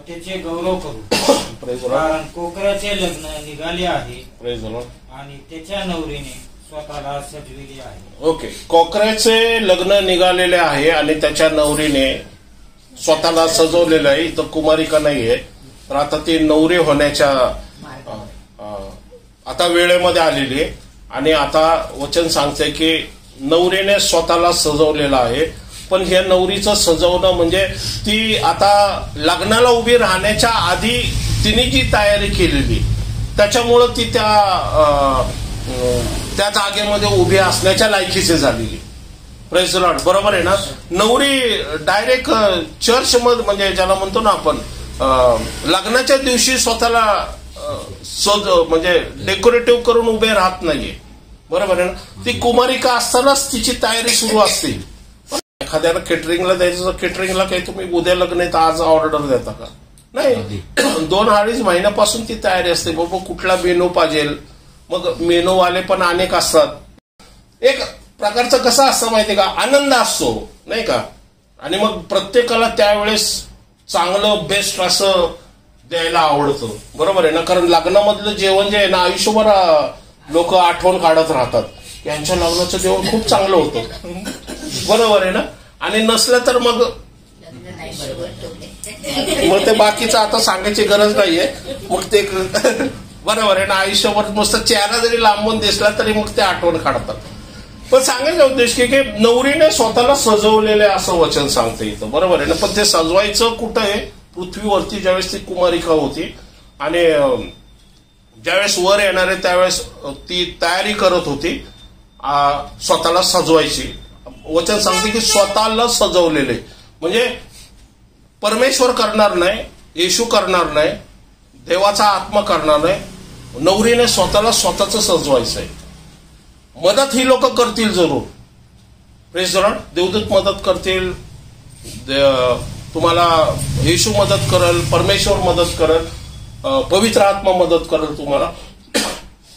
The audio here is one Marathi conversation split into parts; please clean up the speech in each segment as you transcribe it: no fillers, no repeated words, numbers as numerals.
सत्तेचे गौरव करू. कारण कोकराचे लग्न निघाले आहे आणि त्याच्या नवरीने स्वतःला सजविले आहे. ओके, कोकराचे लग्न निघालेले आहे आणि त्याच्या नवरीने स्वतःला सजवलेलं आहे. इथं कुमारिका नाहीये, तर आता ती नवरी होण्याच्या आता वेळेमध्ये आलेली आहे. आणि आता वचन सांगते की नवरीने स्वतःला सजवलेलं आहे. पण ह्या नवरीचं सजवणं म्हणजे ती आता लग्नाला उभी राहण्याच्या आधी तिने जी तयारी केलेली, त्याच्यामुळं ती त्या जागेमध्ये उभी असण्याच्या लायकीची झालेली. Praise the Lord. बरोबर आहे ना. नवरी डायरेक्ट चर्च मध्ये म्हणजे ज्याला म्हणतो ना आपण लग्नाच्या दिवशी स्वतःला म्हणजे डेकोरेटिव्ह करून उभे राहत नाहीये. बरोबर आहे ना. ती कुमारिका असतानाच तिची तयारी सुरू असते. एखाद्याला केटरिंगला द्यायचं, केटरिंगला काही तुम्ही उद्या लग्न आहे तर आज ऑर्डर देता का? नाही. 2-2.5 महिन्यापासून ती तयारी असते. बाबा कुठला मेनू पाहिजे, मग मेनूवाले पण अनेक असतात. एक प्रकारचं कसं असतं माहितीये का, आनंद असतो नाही का. आणि मग प्रत्येकाला त्यावेळेस चांगलं बेस्ट असं द्यायला आवडतं. बरोबर आहे ना. कारण लग्नामधलं जेवण जे आहे ना, आयुष्यभर लोक आठवण काढत राहतात. यांच्या लग्नाचं जेवण खूप चांगलं होतं. बरोबर आहे ना. आणि नसलं तर मग ते बाकीचं आता सांगायची गरज नाहीये. मग ते बरोबर आहे ना. आयुष्यभर नुसतं चेहरा जरी लांबून दिसला तरी मग ते आठवण काढतात. पण सांगायचा उद्देश की नवरीने स्वतःला सजवलेले असं वचन सांगते इथं. बरोबर आहे ना. पण ते सजवायचं कुठं आहे, पृथ्वीवरती ज्यावेळेस ती कुमारिका होती आणि ज्यावेळेस वर येणार आहे त्यावेळेस ती तयारी करत होती स्वतःला सजवायची. वचन सांगते की स्वतःला सजवलेले म्हणजे परमेश्वर करणार नाही, येशू करणार नाही, देवाचा आत्मा करणार नाही. नवरीने स्वतःला स्वतःच सजवायचंय. मदत ही लोक करतील जरूर. Praise the Lord. देवदूत मदत करतील, तुम्हाला येशू मदत करेल, परमेश्वर मदत करेल, पवित्र आत्मा मदत करेल तुम्हाला.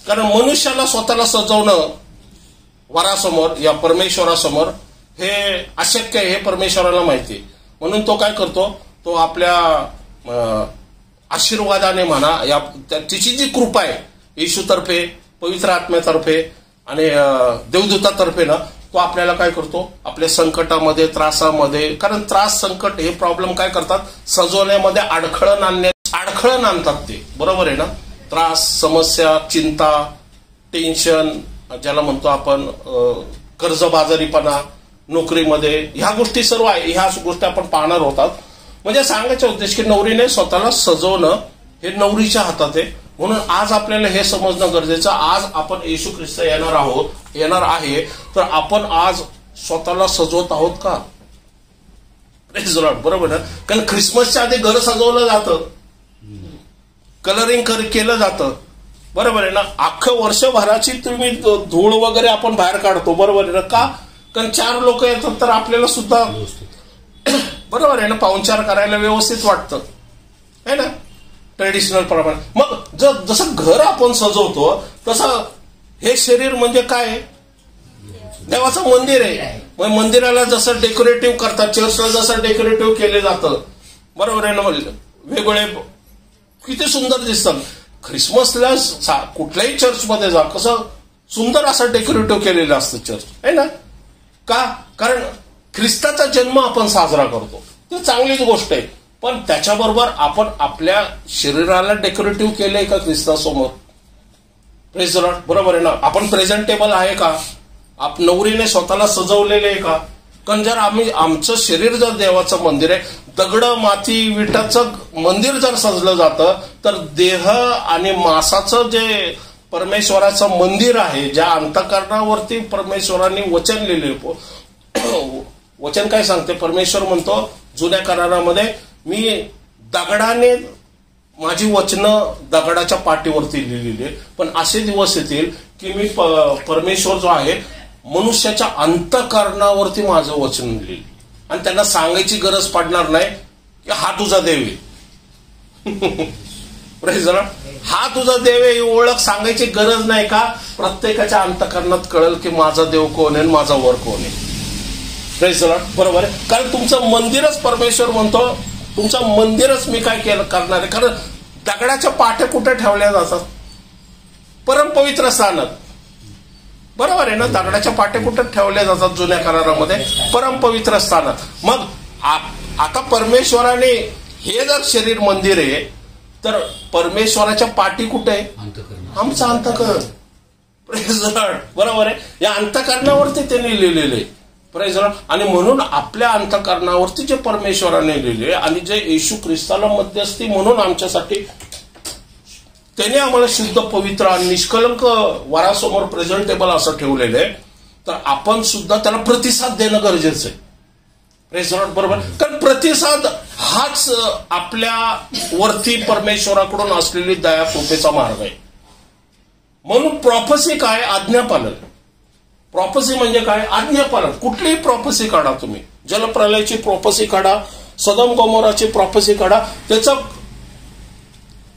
कारण मनुष्याला स्वतःला सजवणं वरासमोर या परमेश्वरासमोर हे अशक्य आहे, हे परमेश्वराला माहिती आहे. म्हणून तो काय करतो, तो आपल्या आशीर्वादाने म्हणा या तिची जी कृपा आहे येशूतर्फे, पवित्र आत्म्यातर्फे आणि देवदूतातर्फे ना, तो आपल्याला काय करतो, आपल्या संकटामध्ये, त्रासामध्ये, कारण त्रास, संकट हे प्रॉब्लेम काय करतात, सजवण्यामध्ये अडखळण आणतात ते. बरोबर आहे ना. त्रास, समस्या, चिंता, टेन्शन ज्याला म्हणतो आपण, कर्जबाजारीपणा, नोकरीमध्ये, ह्या गोष्टी सर्व आहे. ह्या गोष्टी आपण पाहणार होतात. म्हणजे सांगायचा उद्देश की नवरीने स्वतःला सजवणं हे नवरीच्या हातात आहे. म्हणून आज आपल्याला हे समजणं गरजेचं, आज आपण येशू ख्रिस्त येणार आहे, तर आपण आज स्वतःला सजवत आहोत का? Praise the Lord. बरोबर ना. कारण ख्रिसमसच्या आधी घर सजवलं जातं, कलरिंग केलं जातं. बरोबर आहे ना. अख्खं वर्षभराची तुम्ही धूळ वगैरे आपण बाहेर काढतो. बरोबर आहे ना. का? कारण 4 लोक येतात तर आपल्याला सुद्धा बरोबर आहे ना पाहुणचार करायला व्यवस्थित वाटतं है ना, ट्रेडिशनल प्रमाणे. मग जसं घर आपण सजवतो तसं हे शरीर म्हणजे काय, देवाचं मंदिर आहे. मग मंदिराला जसं डेकोरेटिव्ह करतात, चर्चला जसं डेकोरेटिव्ह केले जातं, बरोबर आहे ना, वेगवेगळे किती सुंदर दिसतात. ख्रिसमसला कुठल्याही चर्चमध्ये जा, कसं सुंदर असं डेकोरेटिव्ह केलेलं असतं चर्च आहे ना. का? कारण ख्रिस्ताचा जन्म आपण साजरा करतो, ते चांगलीच गोष्ट आहे. पण त्याच्याबरोबर आपण आपल्या शरीराला डेकोरेटिव्ह केलंय का ख्रिस्तासमोर? Praise the Lord. बरोबर आहे ना. आपण प्रेझेंटेबल आहे का? नवरीने स्वतःला सजवलेले आहे का? कारण जर आमचं शरीर जर देवाचं मंदिर आहे, दगड, माती, विटाचं मंदिर जर सजलं जातं, तर देह आणि मांसाचं जे परमेश्वराचं मंदिर आहे, ज्या अंतःकरणावरती परमेश्वरांनी वचन लिहिले, वचन काय सांगते, परमेश्वर म्हणतो जुन्या करारामध्ये, मी दगडाने माझी वचनं दगडाच्या पाठीवरती लिहिलेली आहे, पण असे दिवस येतील की मी परमेश्वर जो आहे मनुष्याच्या अंतःकरणावरती माझं वचन लिहिलं, आणि त्यांना सांगायची गरज पडणार नाही की हा तुझा देव आहे. Praise the Lord. हा तुझा देव आहे ही ओळख सांगायची गरज नाही का? प्रत्येकाच्या अंतःकरणात कळेल की माझा देव कोण आहे, माझा वर कोण आहे. Praise the Lord. बरोबर आहे. कारण तुमचं मंदिरच परमेश्वर म्हणतो तुमचं मंदिरच मी काय केलं करणार आहे. कारण दगडाच्या पाट्या कुठे ठेवल्या जातात? परमपवित्र स्थानात. बरोबर आहे ना? दगडाच्या पाट्या कुठे ठेवल्या जातात जुन्या करारामध्ये? परमपवित्र स्थानात. मग आता परमेश्वराने हे जर शरीर मंदिर आहे तर परमेश्वराच्या पाठी कुठे आहे? आमचं अंतःकरण. Praise the Lord. बरोबर आहे. या अंतःकरणावरती त्यांनी लिहिलेले. Praise the Lord. आणि म्हणून आपल्या अंतःकरणावरती जे परमेश्वराने लिहिले आणि जे येशू ख्रिस्ताला मध्यस्थी म्हणून आमच्यासाठी त्याने आम्हाला शुद्ध, पवित्र आणि निष्कलंक वरासमोर प्रेझेंटेबल असं ठेवलेलं आहे, तर आपण सुद्धा त्याला प्रतिसाद देणं गरजेचं आहे. Praise the Lord. बरोबर. कारण प्रतिसाद हाच आपल्या वरती परमेश्वराकडून असलेली दया कृपेचा मार्ग आहे. म्हणून प्रॉफसी काय? आज्ञापालन. प्रॉफसी म्हणजे काय? आज्ञापालन. कुठलीही प्रॉफसी काढा तुम्ही. जलप्रलयाची प्रॉफसी काढा, सदोम गोमोराची प्रॉफसी काढा. त्याचं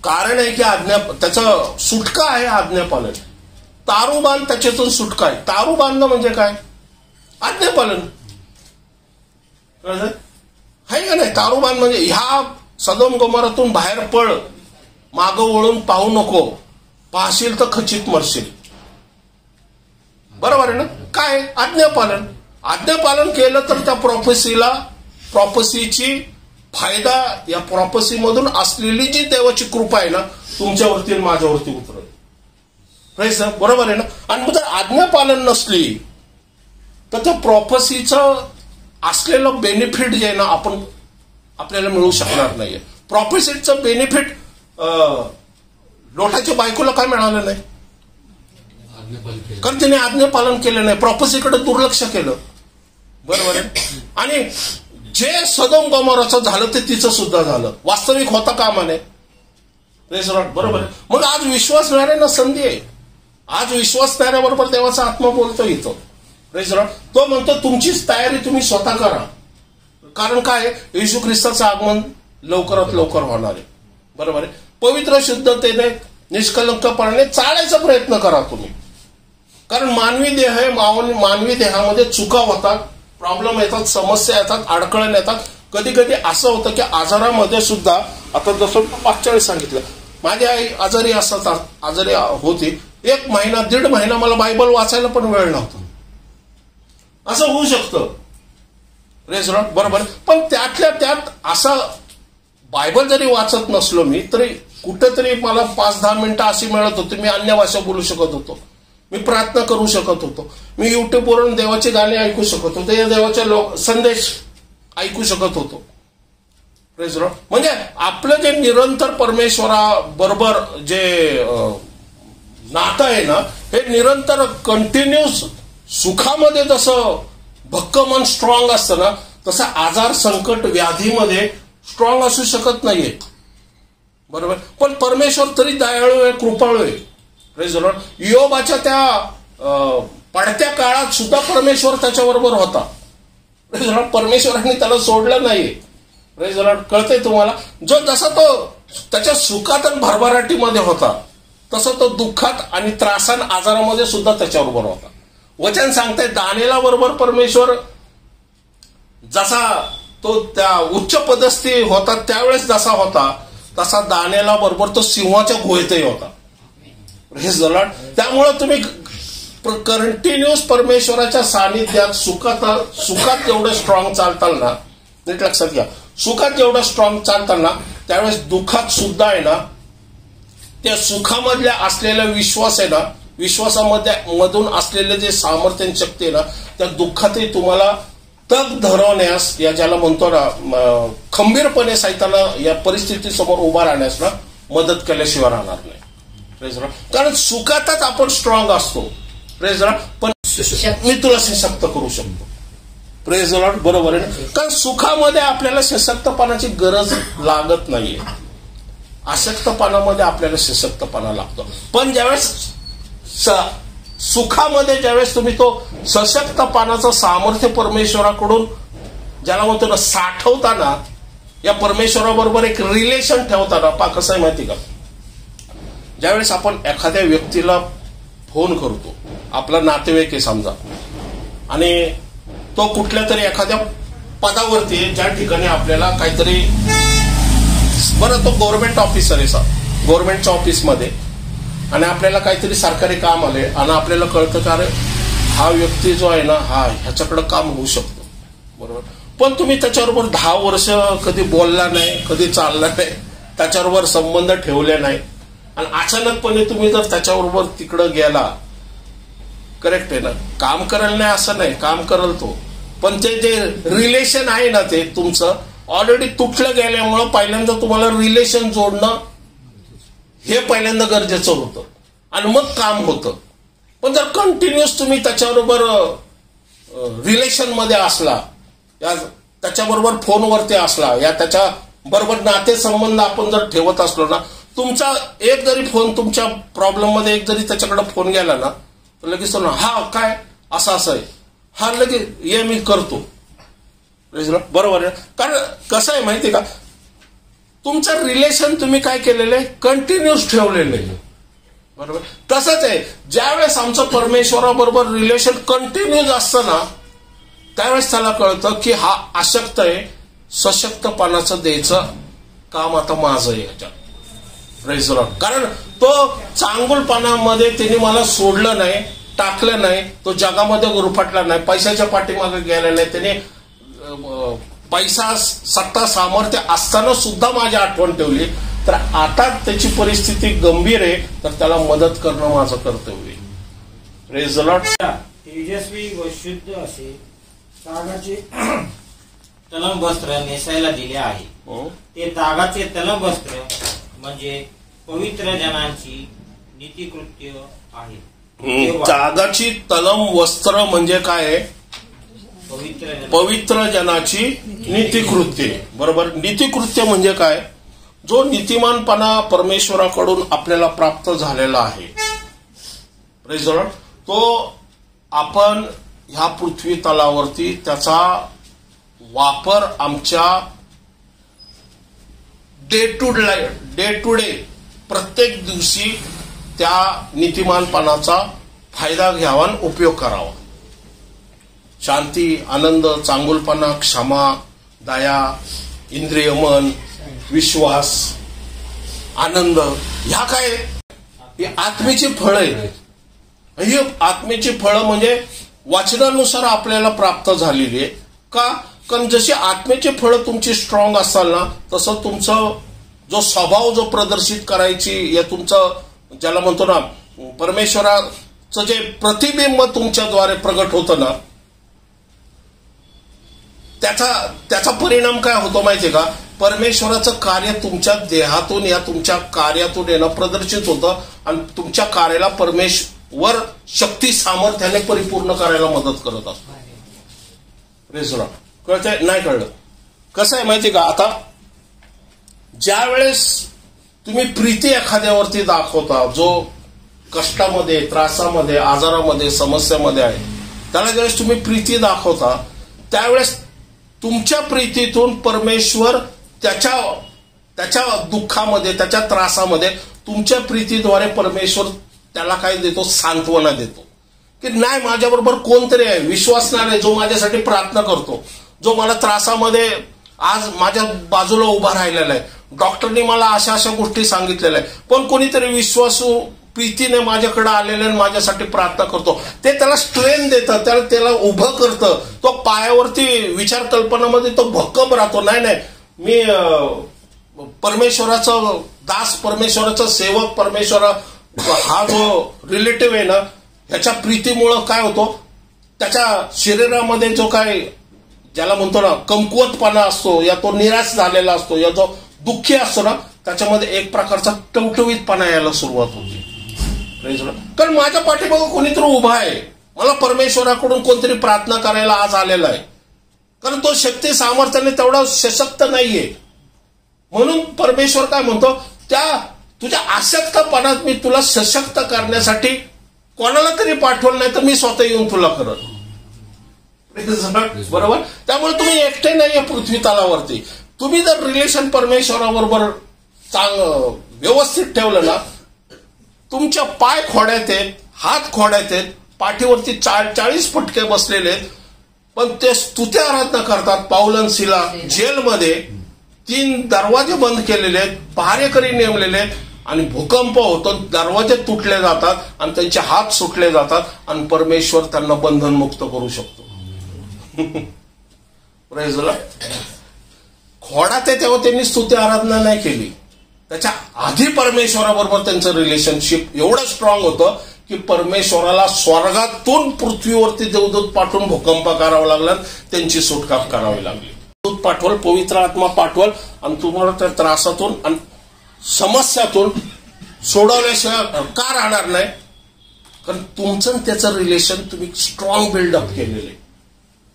कारण आहे की त्याचं सुटका आहे आज्ञापालन. तारूबान त्याच्यातून सुटका आहे. तारू बांधणं म्हणजे काय? आज्ञापालन. आहे का नाही? तारूबान म्हणजे ह्या सदोम गोमोरातून बाहेर पळ, मागं वळून पाहू नको, पाहशील तर खचित मरशील. बरोबर आहे ना? काय? आज्ञापालन. आज्ञापालन केलं तर त्या प्रॉफसीची फायदा, या प्रॉफसी मधून असलेली जी देवाची कृपा आहे ना तुमच्यावरती आणि माझ्यावरती उतरेल. बरोबर आहे ना? आणि मग जर आज्ञापालन नसली तर त्या प्रॉफसीचं असलेलं बेनिफिट जे आहे ना आपल्याला मिळू शकणार नाहीये. प्रॉफसीचं बेनिफिट लोटाच्या बायकोला काय मिळालं नाही? कारण तिने आज्ञापालन केलं नाही, प्रॉफसीकडे दुर्लक्ष केलं. बरोबर आहे. आणि जे सदोम गोमोराचं झालं ते तिचं सुद्धा झालं. वास्तविक होता कामा नये. बरोबर आहे. मग आज विश्वासणाऱ्यांना संधी आहे. आज विश्वासणाऱ्याबरोबर देवाचा आत्मा बोलतो इथं. तो म्हणतो तुमचीच तयारी तुम्ही स्वतः करा. कारण काय? येशू ख्रिस्ताचं आगमन लवकरात लवकर होणार आहे. बरोबर आहे. पवित्र शुद्धतेने, निष्कलंकपणाने चालायचा प्रयत्न करा तुम्ही. कारण मानवी देह आहे. मानवी देहामध्ये चुका होतात, प्रॉब्लेम येतात, समस्या येतात, अडकळण येतात. कधी कधी असं होतं की आजारामध्ये सुद्धा, आता जसं मागच्या वेळेस सांगितलं, माझी आई आजारी होती. 1 महिना 1.5 महिना मला बायबल वाचायला पण वेळ नव्हता. असं होऊ शकतं. बरोबर. पण त्यातल्या त्यात असं बायबल जरी वाचत नसलो मी तरी कुठेतरी मला 5-10 मिनिटं अशी मिळत होती. मी अन्य भाषा बोलू शकत होतो, मी प्रार्थना करू शकत होतो, मी युट्यूबवरून देवाचे गाणे ऐकू शकत होतो, या देवाचे संदेश ऐकू शकत होतो. म्हणजे आपलं जे निरंतर परमेश्वराबरोबर जे नातं आहे ना, हे निरंतर कंटिन्यूस सुखामध्ये जसं भक्कमन स्ट्रॉंग असतं ना, तसं आजार, संकट, व्याधीमध्ये स्ट्रॉंग असू शकत नाहीये. बरोबर. पण परमेश्वर तरी दयाळू आहे, कृपाळू आहे. योबाच्या त्या पडत्या काळात सुद्धा परमेश्वर त्याच्याबरोबर होता. परमेश्वरांनी त्याला सोडलं नाही. कळतंय तुम्हाला? जो जसा तो त्याच्या सुखात आणि भरभराटीमध्ये होता तसं तो दुःखात आणि त्रासान, आजारामध्ये सुद्धा त्याच्याबरोबर होता. वचन सांगताय दानिएला बरोबर परमेश्वर जसा तो त्या उच्च पदस्थी होता त्यावेळेस जसा होता तसा दानिएला बरोबर तो सिंहाच्या गुहेतही होता. त्यामुळं तुम्ही कंटिन्युअस परमेश्वराच्या सानिध्यात सुखात जेवढं स्ट्रॉंग चालताल ना, नीट लक्षात घ्या, सुखात जेवढं स्ट्रॉंग चालताल ना त्यावेळेस दुःखात सुद्धा आहे ना, त्या सुखामधल्या असलेला विश्वास आहे ना, विश्वासामधून असलेले जे सामर्थ्य शक्ती आहे ना, त्या दुःखातही तुम्हाला तग धरवण्यास, या ज्याला म्हणतो ना खंबीरपणे सैताना या परिस्थितीसमोर उभा राहण्यास ना मदत केल्याशिवाय राहणार नाही. कारण सुखातच आपण स्ट्रॉंग असतो. पण मी तुला सशक्त करू शकतो. Praise the Lord. बरोबर आहे. कारण सुखामध्ये आपल्याला सशक्तपणाची गरज लागत नाहीये, अशक्तपणामध्ये आपल्याला सशक्तपणा लागतो. पण ज्यावेळेस सुखामध्ये ज्यावेळेस तुम्ही तो सशक्तपणाचं सामर्थ्य परमेश्वराकडून ज्याला म्हणतो ना साठवताना, या परमेश्वराबरोबर एक रिलेशन ठेवताना, कसं आहे माहिती का, ज्यावेळेस आपण एखाद्या व्यक्तीला फोन करतो, आपला नातेवाईक आहे समजा, आणि तो कुठल्या तरी एखाद्या पदावरती आहे ज्या ठिकाणी आपल्याला काहीतरी बरं तो गव्हर्नमेंट ऑफिसर आहे गव्हर्नमेंटच्या ऑफिसमध्ये, आणि आपल्याला काहीतरी सरकारी काम आले आणि आपल्याला कळतं का अरे हा व्यक्ती जो आहे ना ह्याच्याकडे काम होऊ शकतो, बरोबर. पण तुम्ही त्याच्याबरोबर 10 वर्ष कधी बोलला नाही, कधी चालला नाही, त्याच्याबरोबर संबंध ठेवले नाही, आणि अचानकपणे तुम्ही जर त्याच्याबरोबर तिकडं गेला, करेक्ट आहे ना, काम करेल नाही असं नाही, काम करेल तो, पण ते जे रिलेशन आहे ना ते तुमचं ऑलरेडी तुटलं गेल्यामुळं पहिल्यांदा तुम्हाला रिलेशन जोडणं हे पहिल्यांदा गरजेचं होतं आणि मग काम होतं. पण जर कंटिन्युअस तुम्ही त्याच्याबरोबर रिलेशन मध्ये असला, या त्याच्याबरोबर फोनवरती असला, या त्याच्या बरोबर नातेसंबंध आपण जर ठेवत असलो ना, तुमचा एक जरी फोन तुमच्या प्रॉब्लेम मध्ये एक जरी त्याच्याकडे फोन गेला ना, तर लगेच हा काय असं आहे, हा लगेच ये मी करतो, बरोबर आहे. कारण कसं आहे माहिती का, तुमचं रिलेशन तुम्ही काय केलेलं आहे, कंटिन्युअस ठेवलेलं आहे, बरोबर. तसंच आहे ज्यावेळेस आमचं परमेश्वराबरोबर रिलेशन कंटिन्युअस असतं ना, त्यावेळेस त्याला कळतं की हा अशक्त आहे, सशक्तपणाचं द्यायचं काम आता माझं आहे ह्याच्यात. Praise the Lord. कारण तो चांगुलपणामध्ये त्याने मला सोडलं नाही, टाकलं नाही, तो जगामध्ये गुरफटला नाही, पैशाच्या पाठीमागे गेला नाही, त्याने पैसा सत्ता सामर्थ्य असताना सुद्धा माझी आठवण ठेवली. तर आता त्याची परिस्थिती गंभीर आहे, तर त्याला मदत करणं माझं कर्तव्य आहे. Praise the Lord. तेजस्वी व शुद्ध असे तागाचे तलम वस्त्र नेसायला दिले आहे. ते तागाचे तलम वस्त्र म्हणजे पवित्र जनांची नीतिकृत्य आहे. तागाची तलम वस्त्र म्हणजे काय, पवित्र जनाची नीतिकृत्य, बरोबर. नीतिकृत्य म्हणजे काय, जो नीतिमानपणा परमेश्वराकडून आपल्याला प्राप्त झालेला आहे, प्रेज द लॉर्ड, तो आपण ह्या पृथ्वी तलावरती त्याचा वापर आमच्या डे टू डे प्रत्येक दिवशी त्या नीतिमानपणाचा फायदा घ्यावा आणि उपयोग करावा. शांती, आनंद, चांगुलपणा, क्षमा, दया, इंद्रिय, मन, विश्वास, आनंद, ह्या काय ही आत्मेची फळं आहेत. ही आत्मेची फळं म्हणजे वचनानुसार आपल्याला प्राप्त झालेली आहे. का, कारण जशी आत्मेची फळं तुमची स्ट्रॉंग असाल ना, तसं तुमचं जो स्वभाव जो प्रदर्शित करायची, या तुमचं ज्याला म्हणतो ना परमेश्वराचं जे प्रतिबिंब तुमच्याद्वारे प्रगट होतं ना, त्याचा परिणाम काय होतो माहितीये का, परमेश्वराचं कार्य तुमच्या देहातून या तुमच्या कार्यातून येणं प्रदर्शित होतं आणि तुमच्या कार्याला परमेश्वर शक्ती सामर्थ्याने परिपूर्ण करायला मदत करत असतो. Praise the Lord. कळतंय नाही कळलं. कसं आहे माहितीये का, आता ज्या वेळेस तुम्ही प्रीती एखाद्यावरती दाखवता जो कष्टामध्ये, त्रासामध्ये, आजारामध्ये, समस्यामध्ये आहे, त्याला ज्यावेळेस तुम्ही प्रीती दाखवता, त्यावेळेस तुमच्या प्रीतीतून परमेश्वर त्याच्या दुःखामध्ये, त्याच्या त्रासामध्ये तुमच्या प्रीतीद्वारे परमेश्वर त्याला काय देतो, सांत्वना देतो की नाही, माझ्याबरोबर कोणतरी आहे, विश्वासणारा आहे, जो माझ्यासाठी प्रार्थना करतो, जो मला त्रासामध्ये आज माझ्या बाजूला उभा राहिलेला आहे. डॉक्टरने मला अशा अशा गोष्टी सांगितलेल्या आहे, पण कोणीतरी विश्वासू प्रीतीने माझ्याकडे आलेले आणि माझ्यासाठी प्रार्थना करतो. ते त्याला स्ट्रेंथ देतं, त्याला उभं करतं. तो पायावरती विचार कल्पनामध्ये तो भक्कम राहतो. नाही मी परमेश्वराचा दास, परमेश्वराचा सेवक, परमेश्वर हा जो रिलेटिव्ह आहे ना, ह्याच्या प्रीतीमुळं काय होतो, त्याच्या शरीरामध्ये जो काय ज्याला म्हणतो ना कमकुवतपणा असतो, या तो निराश झालेला असतो, या जो दुःखी असतो ना, त्याच्यामध्ये एक प्रकारचा टवटवीतपणा यायला सुरुवात होते. कारण माझ्या पाठीमागं कोणीतरी उभा आहे, मला परमेश्वराकडून कोणतरी प्रार्थना करायला आज आलेला आहे. कारण तो शक्ती सामर्थ्याने तेवढा सशक्त नाहीये. म्हणून परमेश्वर काय म्हणतो, त्या तुझ्या आसक्तपणात मी तुला सशक्त करण्यासाठी कोणाला तरी पाठवलं नाही तर मी स्वतः येऊन तुला करत. बरोबर. त्यामुळे तुम्ही एकटे नाहीये पृथ्वी तलावरती. तुम्ही जर रिलेशन परमेश्वराबरोबर व्यवस्थित ठेवलं ना, तुमच्या पाय खोड्यात आहेत, हात खोड्यात आहेत, पाठीवरती 40 फटके बसलेले आहेत, पण ते स्तुती आराधना करतात. पाऊल आणि सिला जेलमध्ये 3 दरवाजे बंद केलेले आहेत, पहारेकरी नेमलेले आहेत, आणि भूकंप होतो, दरवाजे तुटले जातात आणि त्यांचे हात सुटले जातात आणि परमेश्वर त्यांना बंधनमुक्त करू शकतो. Praise the Lord. खोडात आहे तेव्हा त्यांनी स्तुती आराधना नाही केली. त्याच्या आधी परमेश्वराबरोबर त्यांचं रिलेशनशिप एवढं स्ट्रॉंग होतं की परमेश्वराला स्वर्गातून पृथ्वीवरती देवदूत पाठवून भूकंप करावा लागला, त्यांची सुटका करावी लागली. दूत पाठवल, पवित्र आत्मा पाठवल आणि तुम्हाला त्या त्रासातून आणि समस्यातून सोडवल्याशिवाय का राहणार नाही? कारण तुमचं त्याचं रिलेशन तुम्ही स्ट्रॉंग बिल्डअप केलेलं आहे,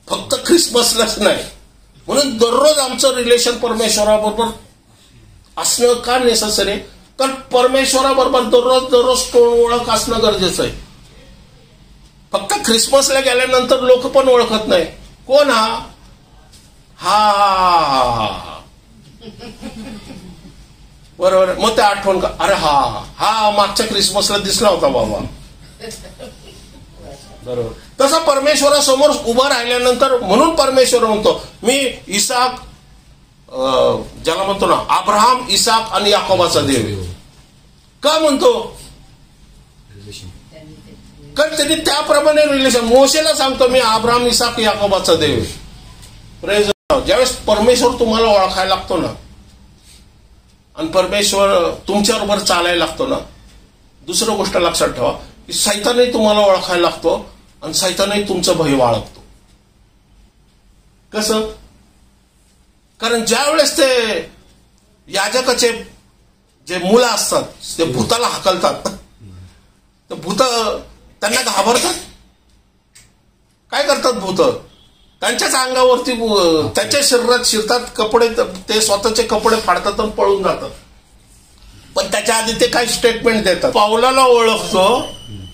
फक्त ख्रिसमसलाच नाही. म्हणून दररोज आमचं रिलेशन परमेश्वराबरोबर असणं का नेसेसरी? तर परमेश्वराबरोबर दररोज ओळख असणं गरजेचं आहे. फक्त ख्रिसमसला गेल्यानंतर लोक पण ओळखत नाही कोण हा हा बरोबर. मग ते आठवण का, अरे हा मागच्या ख्रिसमसला दिसला होता बाबा. बरोबर. तसा परमेश्वरासमोर उभं राहिल्यानंतर, म्हणून परमेश्वर म्हणतो मी इसाक, ज्याला म्हणतो ना अब्राहम, इसाक आणि याकोबाचा देव आहे. का म्हणतो? कारण त्यांनी त्याप्रमाणे रिलेशन, मोशेला सांगतो मी अब्राहम, इसाक, याकोबाचा देव आहे. प्रेज. ज्यावेळेस परमेश्वर तुम्हाला ओळखायला लागतो ना आणि परमेश्वर तुमच्याबरोबर चालायला लागतो ना, दुसरं गोष्ट लक्षात ठेवा की सैतानही तुम्हाला ओळखायला लागतो आणि सैतानही तुमचं भय बाळगतो. कसं? कारण ज्या वेळेस ते याजकाचे जे मुलं असतात ते भूताला हाकलतात, तर भूत त्यांना घाबरतात. काय करतात भूत? त्यांच्याच अंगावरती, त्यांच्या शरीरात शिरतात, कपडे, ते स्वतःचे कपडे फाडतात आणि पळून जातात. पण त्याच्या आधी ते काय स्टेटमेंट देतात? पावलाला ओळखतो,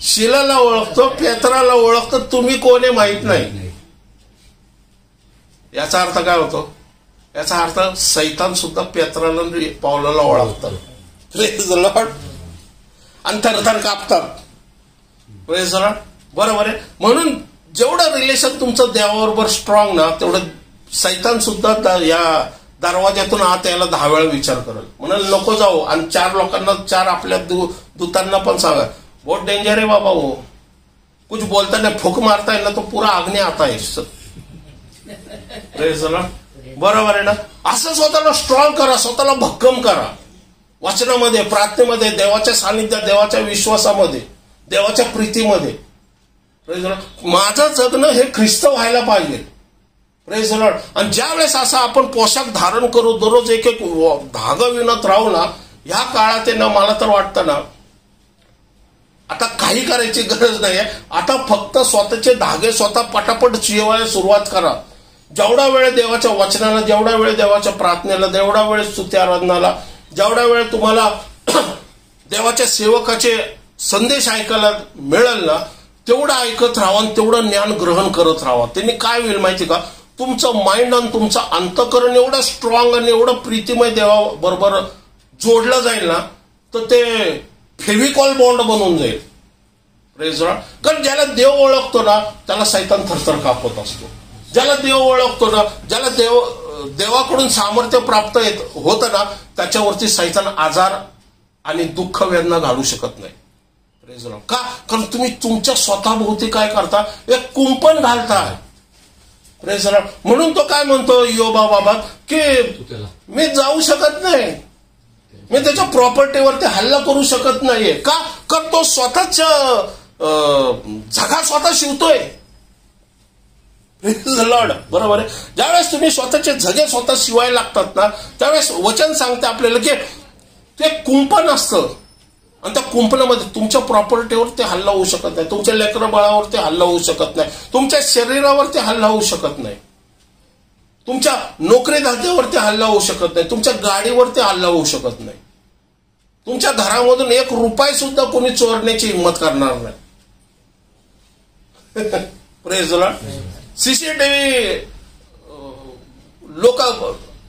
शिलाला ओळखतो, पेत्राला ओळखतो, तुम्ही कोण आहे माहित नाही. याचा अर्थ काय होतो? याचा अर्थ सैतान सुद्धा पेत्राला पावलाला ओळखतात. Praise the Lord. आणि थरथर कापतात. Praise the Lord. बरोबर आहे. म्हणून जेवढं रिलेशन तुमचं देवाबरोबर स्ट्रॉंग ना, तेवढं सैतान सुद्धा या दरवाज्यातून आत यायला 10 वेळा विचार करेल. म्हणाल नको जाऊ. आणि 4 लोकांना, 4 आपल्या दूतांना पण सांगा बहुत डेंजर आहे बाबा, हो कुछ बोलता नाही, फूक मारता है ना तो पूरा आग्ने आता है. Praise the Lord. बरोबर आहे ना. असं स्वतःला स्ट्रॉंग करा, स्वतःला भक्कम करा. वचनामध्ये, प्रार्थनेमध्ये, देवाच्या सानिध्यात, देवाच्या विश्वासामध्ये, देवाच्या प्रीतीमध्ये. Praise the Lord. माझं जगणं हे ख्रिस्त व्हायला पाहिजे. Praise the Lord. आणि ज्या वेळेस असा आपण पोशाख धारण करू, दररोज एक एक धागा विणत राहू ना, ह्या काळात ना, मला तर वाटतं ना आता काही करायची गरज नाही आहे. आता फक्त स्वतःचे धागे स्वतः पटापट चिरवायला सुरुवात करा. जेवढा वेळ देवाच्या वचनाला, जेवढा वेळ देवाच्या प्रार्थनेला, जेवढा वेळ स्तुती आराधनाला, जेवढा वेळ तुम्हाला देवाच्या सेवकाचे संदेश ऐकायला मिळेल ना, तेवढं ऐकत राहा आणि तेवढं ज्ञान ग्रहण करत राहा. त्यांनी काय होईल माहिती का? तुमचं माइंड आणि तुमचं अंतःकरण एवढं स्ट्रॉंग आणि एवढं प्रीतिमय देवाबरोबर जोडलं जाईल ना, तर ते फेविकॉल बॉन्ड बनून जाईल. Praise the Lord. कारण ज्याला देव ओळखतो ना, त्याला सैतान थरथर कापत असतो. ज्याला देव ओळखतो ना, ज्याला देवाकडून सामर्थ्य प्राप्त होतं ना, त्याच्यावरती सैतान आजार आणि दुःख वेदना घालू शकत नाही. Praise the Lord. का? कारण तुम्ही तुमच्या स्वतःभोवती काय करता? एक कुंपण घालताय. Praise the Lord. म्हणून तो काय म्हणतो योबा बाबा की मी जाऊ शकत नाही, मी त्याच्या प्रॉपर्टीवरती हल्ला करू शकत नाहीये. का? कारण तो स्वतःच झगा स्वतः शिवतोय. Praise the Lord. बरोबर आहे. ज्यावेळेस तुम्ही स्वतःचे झगे स्वतः शिवायला लागतात ना, त्यावेळेस वचन सांगते आपल्याला की ते कुंपण असतं आणि त्या कुंपणामध्ये तुमच्या प्रॉपर्टीवरती हल्ला होऊ शकत नाही, तुमच्या लेकरं बाळावरती हल्ला होऊ शकत नाही, तुमच्या शरीरावरती हल्ला होऊ शकत नाही, तुमच्या नोकरी धंद्यावरती हल्ला होऊ शकत नाही, तुमच्या गाडीवरती हल्ला होऊ शकत नाही, तुमच्या घरामधून 1 रुपया सुद्धा कोणी चोरण्याची हिंमत करणार नाही. Praise the Lord. सीसीटीव्ही लोक,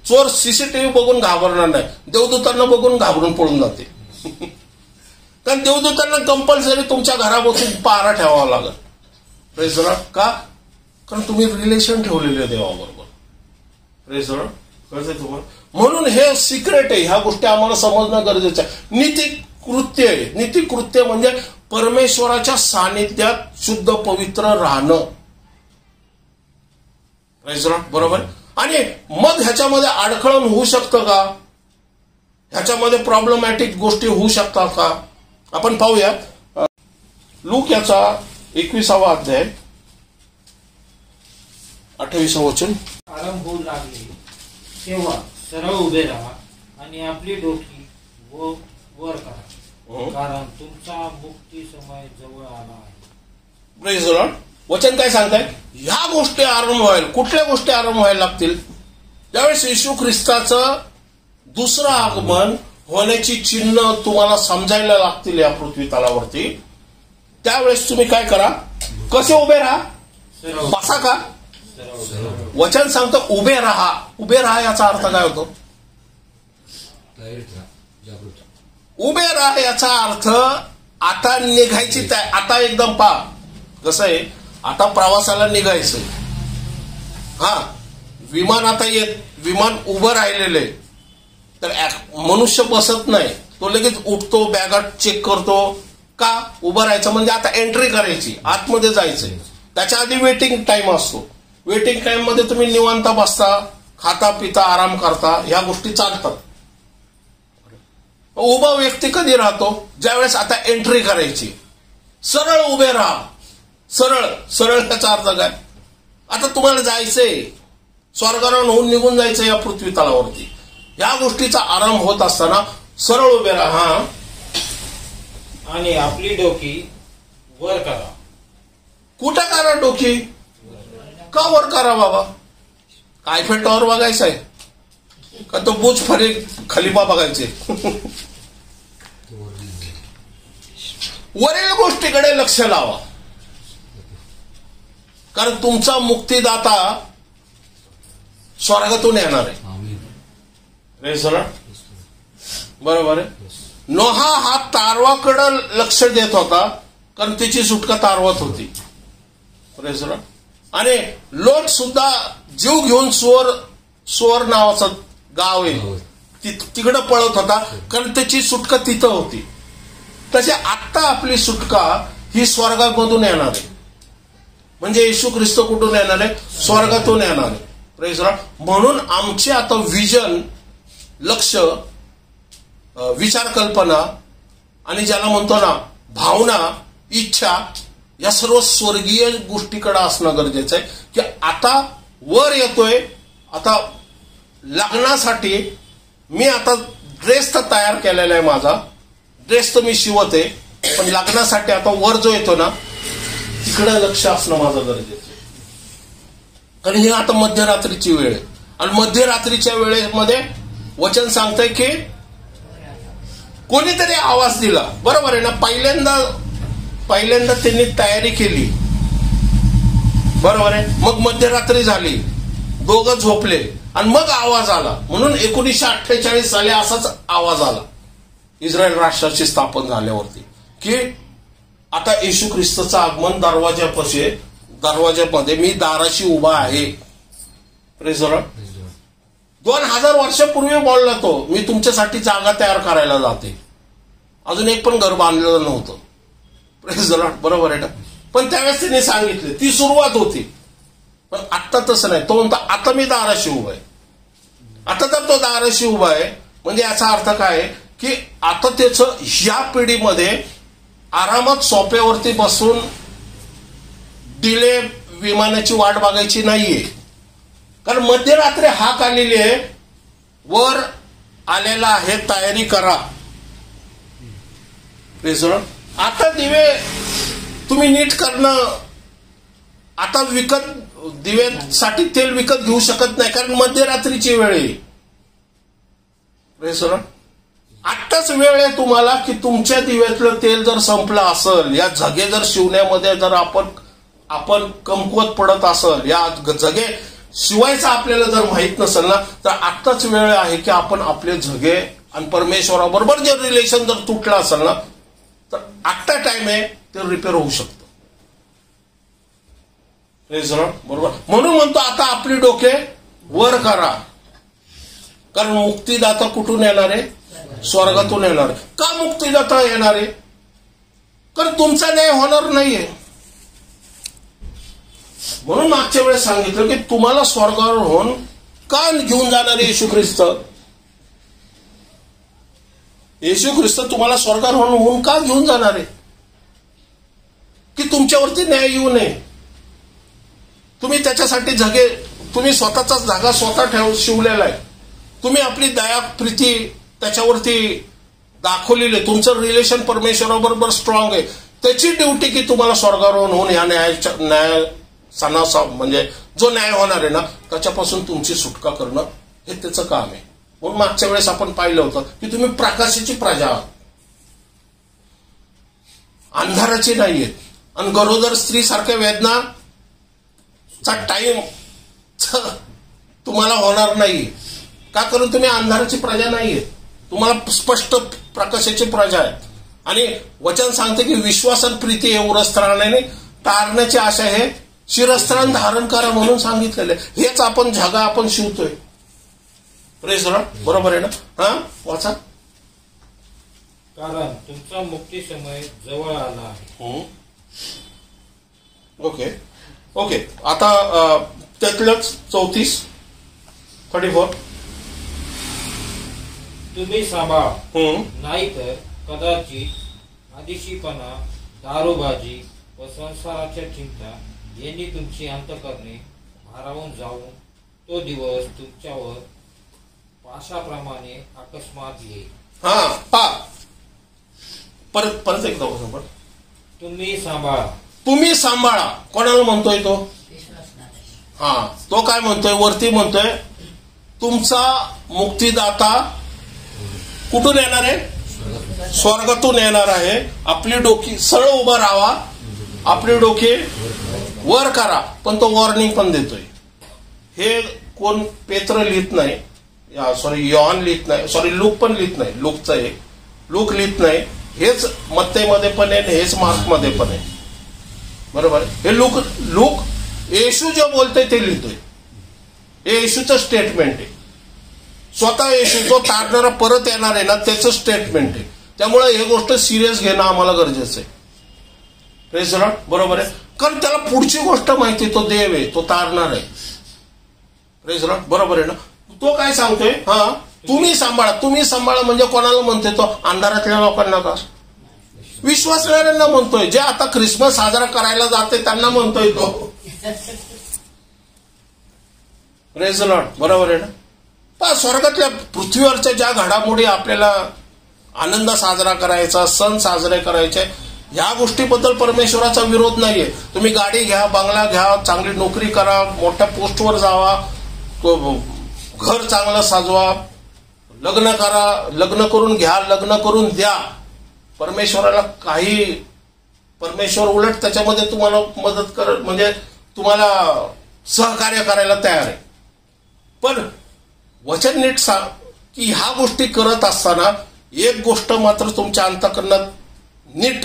चोर सीसीटीव्ही बघून घाबरणार नाही, देवदूतांना बघून घाबरून पळून जाते. कारण देवदूतांना कंपल्सरी तुमच्या घराबद्दल पहारा ठेवावा लागेल. Praise the Lord. का? कारण तुम्ही रिलेशन ठेवलेले देवाबरोबर. Praise the Lord. कळतंय तुम्हाला? म्हणून हे सिक्रेट आहे. ह्या गोष्टी आम्हाला समजणं गरजेचं आहे. नीतिकृत्य आहे. नीतिकृत्य म्हणजे परमेश्वराच्या सानिध्यात शुद्ध पवित्र राहणं. बरोबर. आणि मग ह्याच्यामध्ये अडखळण होऊ शकतं का? ह्याच्यामध्ये प्रॉब्लेमॅटिक गोष्टी होऊ शकतात का? आपण पाहूया. लूक याचा 21वा अध्याय 28वे वचन. आरंभ होऊ लागले तेव्हा सरळ उभे राहा आणि आपली डोकी वर करा, कारण तुमचा मुक्ती समय जवळ आला आहे. Praise the Lord. वचन काय सांगताय? ह्या गोष्टी आरंभ व्हायला, कुठल्या गोष्टी आरंभ व्हायला लागतील? ज्यावेळेस येशू ख्रिस्ताचं दुसरं आगमन होण्याची चिन्ह तुम्हाला समजायला लागतील या पृथ्वी तलावरती, त्यावेळेस तुम्ही काय करा? कसे उभे राहा? बसा का? वचन सांगतं उभे राहा. उभे राहा याचा अर्थ काय होतो? उभे राहा याचा अर्थ आता निघायची. आता एकदम पहा कसं आहे, आता प्रवासाला निघायचं. विमान आता विमान उभं राहिलेलं आहे, तर मनुष्य बसत नाही, तो लगेच उठतो, बॅगा चेक करतो. का उभं राहायचं? म्हणजे आता एंट्री करायची, आतमध्ये जायचंय. त्याच्या आधी वेटिंग टाइम असतो. वेटिंग टाइम मध्ये तुम्ही निवांत बसता, खाता पिता आराम करता, ह्या गोष्टी चालतात. उभा व्यक्ती कधी राहतो? ज्यावेळेस आता एंट्री करायची. सरळ उभे राहा. सरळ सरळ त्याचा अर्थ काय? आता तुम्हाला जायचंय, स्वर्गारोहण होऊन निघून जायचं या पृथ्वी तलावरती. या गोष्टीचा आरंभ होत असताना सरळ उभे राहा आणि आपली डोकी वर करा. कुठं करा डोकी? का वर करा बाबा? आयफेल टॉवर बघायचं आहे का तो बुर्ज खलिफा बघायचे? वरील गोष्टीकडे लक्ष लावा, कारण तुमचा मुक्तिदाता स्वर्गातून येणार आहे. बरोबर आहे. नोहा हा तारवाकडे लक्ष देत होता, कारण तिची सुटका तारवत होती. आणि लोट सुद्धा जीव घेऊन सोर नावाचं गाव आहे तिकडे पळत होता, कारण त्याची सुटका तिथं होती. तसे आत्ता आपली सुटका ही स्वर्गामधून येणार आहे. म्हणजे येशू ख्रिस्त कुठून येणार आहे? स्वर्गातून येणार आहे. Praise Lord. म्हणून आमचे आता विजन, लक्ष, विचार कल्पना आणि ज्याला म्हणतो ना भावना, इच्छा, या सर्व स्वर्गीय गोष्टीकडे असणं गरजेचं आहे. की आता वर येतोय, आता लग्नासाठी मी आता ड्रेस तर तयार केलेला आहे, माझा ड्रेस तर मी शिवते, पण लग्नासाठी आता वर जो येतो ना तिकडे लक्ष असणं माझं गरजेचं आहे. कारण ही आता मध्यरात्रीची वेळ आहे. आणि मध्यरात्रीच्या वेळेमध्ये वचन सांगतंय की कोणीतरी आवाज दिला. बरोबर आहे ना? पहिल्यांदा त्यांनी तयारी केली, बरोबर आहे. मग मध्यरात्री झाली, दोघं झोपले आणि मग आवाज आला. म्हणून 1948 साली असाच आवाज आला इस्रायल राष्ट्राची स्थापन झाल्यावरती, की आता येशू ख्रिस्ताचं आगमन दरवाज्यामध्ये मी दाराशी उभा आहे. Praise the Lord. 2000 वर्षापूर्वी बोलला तो, मी तुमच्यासाठी जागा तयार करायला जाते. अजून एक पण घर बांधलेलं नव्हतं. Praise the Lord. बरोबर आहे ना? पण त्यावेळेस त्यांनी सांगितले, ती सुरुवात होती. पण आता तसं नाही. तो म्हणतो आता मी दाराशी उभा आहे. आता जर तो दाराशी उभा आहे म्हणजे याचा अर्थ काय आहे? की आता त्याचं ह्या पिढीमध्ये आरामात सोप्यावरती बसून डिले विमानाची वाट बघायची नाहीये. कारण मध्यरात्री हाक आलेली आहे, वर आलेला आहे, तयारी करा. आता दिवे तुम्ही नीट करणं, आता दिव्यासाठी तेल विकत घेऊ शकत नाही, कारण मध्यरात्रीची वेळ आहे. आत्ताच वेळ आहे तुम्हाला की तुमच्या दिव्यातलं तेल जर संपलं असेल, या झगे जर शिवण्यामध्ये जर आपण कमकुवत पडत असेल, या झगे शिवायचं आपल्याला जर माहित नसेल ना, तर आत्ताच वेळ आहे की आपण आपले झगे आणि परमेश्वराबरोबर जर रिलेशन जर तुटलं असेल ना, तर आत्ता टाइम आहे, ते रिपेअर होऊ शकतं. बरोबर. म्हणून म्हणतो आता आपली डोके वर करा, कारण मुक्तिदाता कुठून येणार आहे? स्वर्गातून येणार आहे. का मुक्तिदाता येणार आहे? कारण तुमचा न्याय होणार नाहीये. म्हणून मागच्या वेळेस सांगितलं की तुम्हाला स्वर्गावर होऊन का घेऊन जाणार आहे येशू ख्रिस्त? येशू ख्रिस्त तुम्हाला स्वर्गावर होऊन का घेऊन जाणार आहे? की तुमच्यावरती न्याय येऊ नये. तुम्ही त्याच्यासाठी तुम्ही स्वतःचाच जागा स्वतः शिवलेला आहे. तुम्ही आपली दया प्रीती त्याच्यावरती दाखवलेली. तुमचं रिलेशन परमेश्वराबरोबर स्ट्रॉंग आहे. त्याची ड्युटी की तुम्हाला स्वर्गावर होऊन या न्याय म्हणजे जो न्याय होणार आहे ना त्याच्यापासून तुमची सुटका करणं हे त्याचं काम आहे. म्हणून मागच्या वेळेस आपण पाहिलं होतं की तुम्ही प्रकाशाची प्रजा आहात, अंधाराची नाहीयेत. आणि गरोदर स्त्री सारख्या वेदनाचा टाइम तुम्हाला होणार नाही. का करून तुम्ही अंधाराची प्रजा नाहीये, तुम्हाला स्पष्ट प्रकाशाची प्रजा आहे. आणि वचन सांगते की विश्वासन प्रीती हे उरस्त्राणाने तारण्याची आशा हे शिरस्त्राण धारण करा म्हणून सांगितलेलं आहे. हेच आपण झगा आपण शिवतोय. Praise Lord. बरोबर आहे ना? हा वाचा. कारण तुमचा मुक्ती समय जवळ आला आहे. ओके. आता त्यातलंच 34 तुम्ही सांभाळा, नाहीतर कदाचित आदिशीपणा, दारूबाजी व संसाराच्या चिंता यांनी तुमची अंतःकरणे भारावून जाऊन तो दिवस तुमच्यावर पाशाप्रमाणे अकस्मात येईल. परत एकदा बघा. तुम्ही सांभाळा कोणाला म्हणतोय तो? तो काय म्हणतोय? वरती म्हणतोय तुमचा मुक्तिदाता कुठून येणार आहे? स्वर्गातून येणार आहे. आपली डोकी सरळ उभं राहावा, आपली डोकी वर करा. पण तो वॉर्निंग पण देतोय. हे कोण पेत्र लिहित नाही, यॉहन लिहित नाही, लूक पण लिहित नाही. लूक लिहित नाही. हेच मत्तेमध्ये पण आहे, हेच मार्कमध्ये पण आहे. बरोबर. हे लूक येशू जे बोलतोय ते लिहितोय. हे येशूचं स्टेटमेंट आहे. स्वतः येशू जो तारणारा परत येणार आहे ना त्याचं स्टेटमेंट आहे. त्यामुळे हे गोष्ट सिरियस घेणं आम्हाला गरजेचं आहे. Praise Lord. बरोबर आहे. कारण त्याला पुढची गोष्ट माहिती, तो देव आहे, तो तारणार आहे. Praise Lord. बरोबर आहे ना? तो काय सांगतोय? तुम्ही सांभाळा म्हणजे कोणाला म्हणतोय तो? अंधारातल्या लोकांना का? विश्वासणाऱ्यांना म्हणतोय. जे आता ख्रिसमस साजरा करायला जाते त्यांना म्हणतोय तो. Praise Lord. बरोबर आहे ना? स्वर्गातल्या पृथ्वीवरच्या ज्या घडामोडी आपल्याला आनंद साजरा करायचा, सण साजरे करायचे, या गोष्टीबद्दल परमेश्वराचा विरोध नाहीये. तुम्ही गाडी घ्या, बंगला घ्या, चांगली नोकरी करा, मोठ्या पोस्टवर जावा, घर चांगलं साजवा, लग्न करा, लग्न करून घ्या, लग्न करून द्या. परमेश्वराला परमेश्वर उलट त्याच्यामध्ये तुम्हाला मदत करत म्हणजे तुम्हाला सहकार्य करायला तयार आहे. पण वचन नीट सांग की ह्या गोष्टी करत असताना एक गोष्ट मात्र तुमच्या अंतःकरणात नीट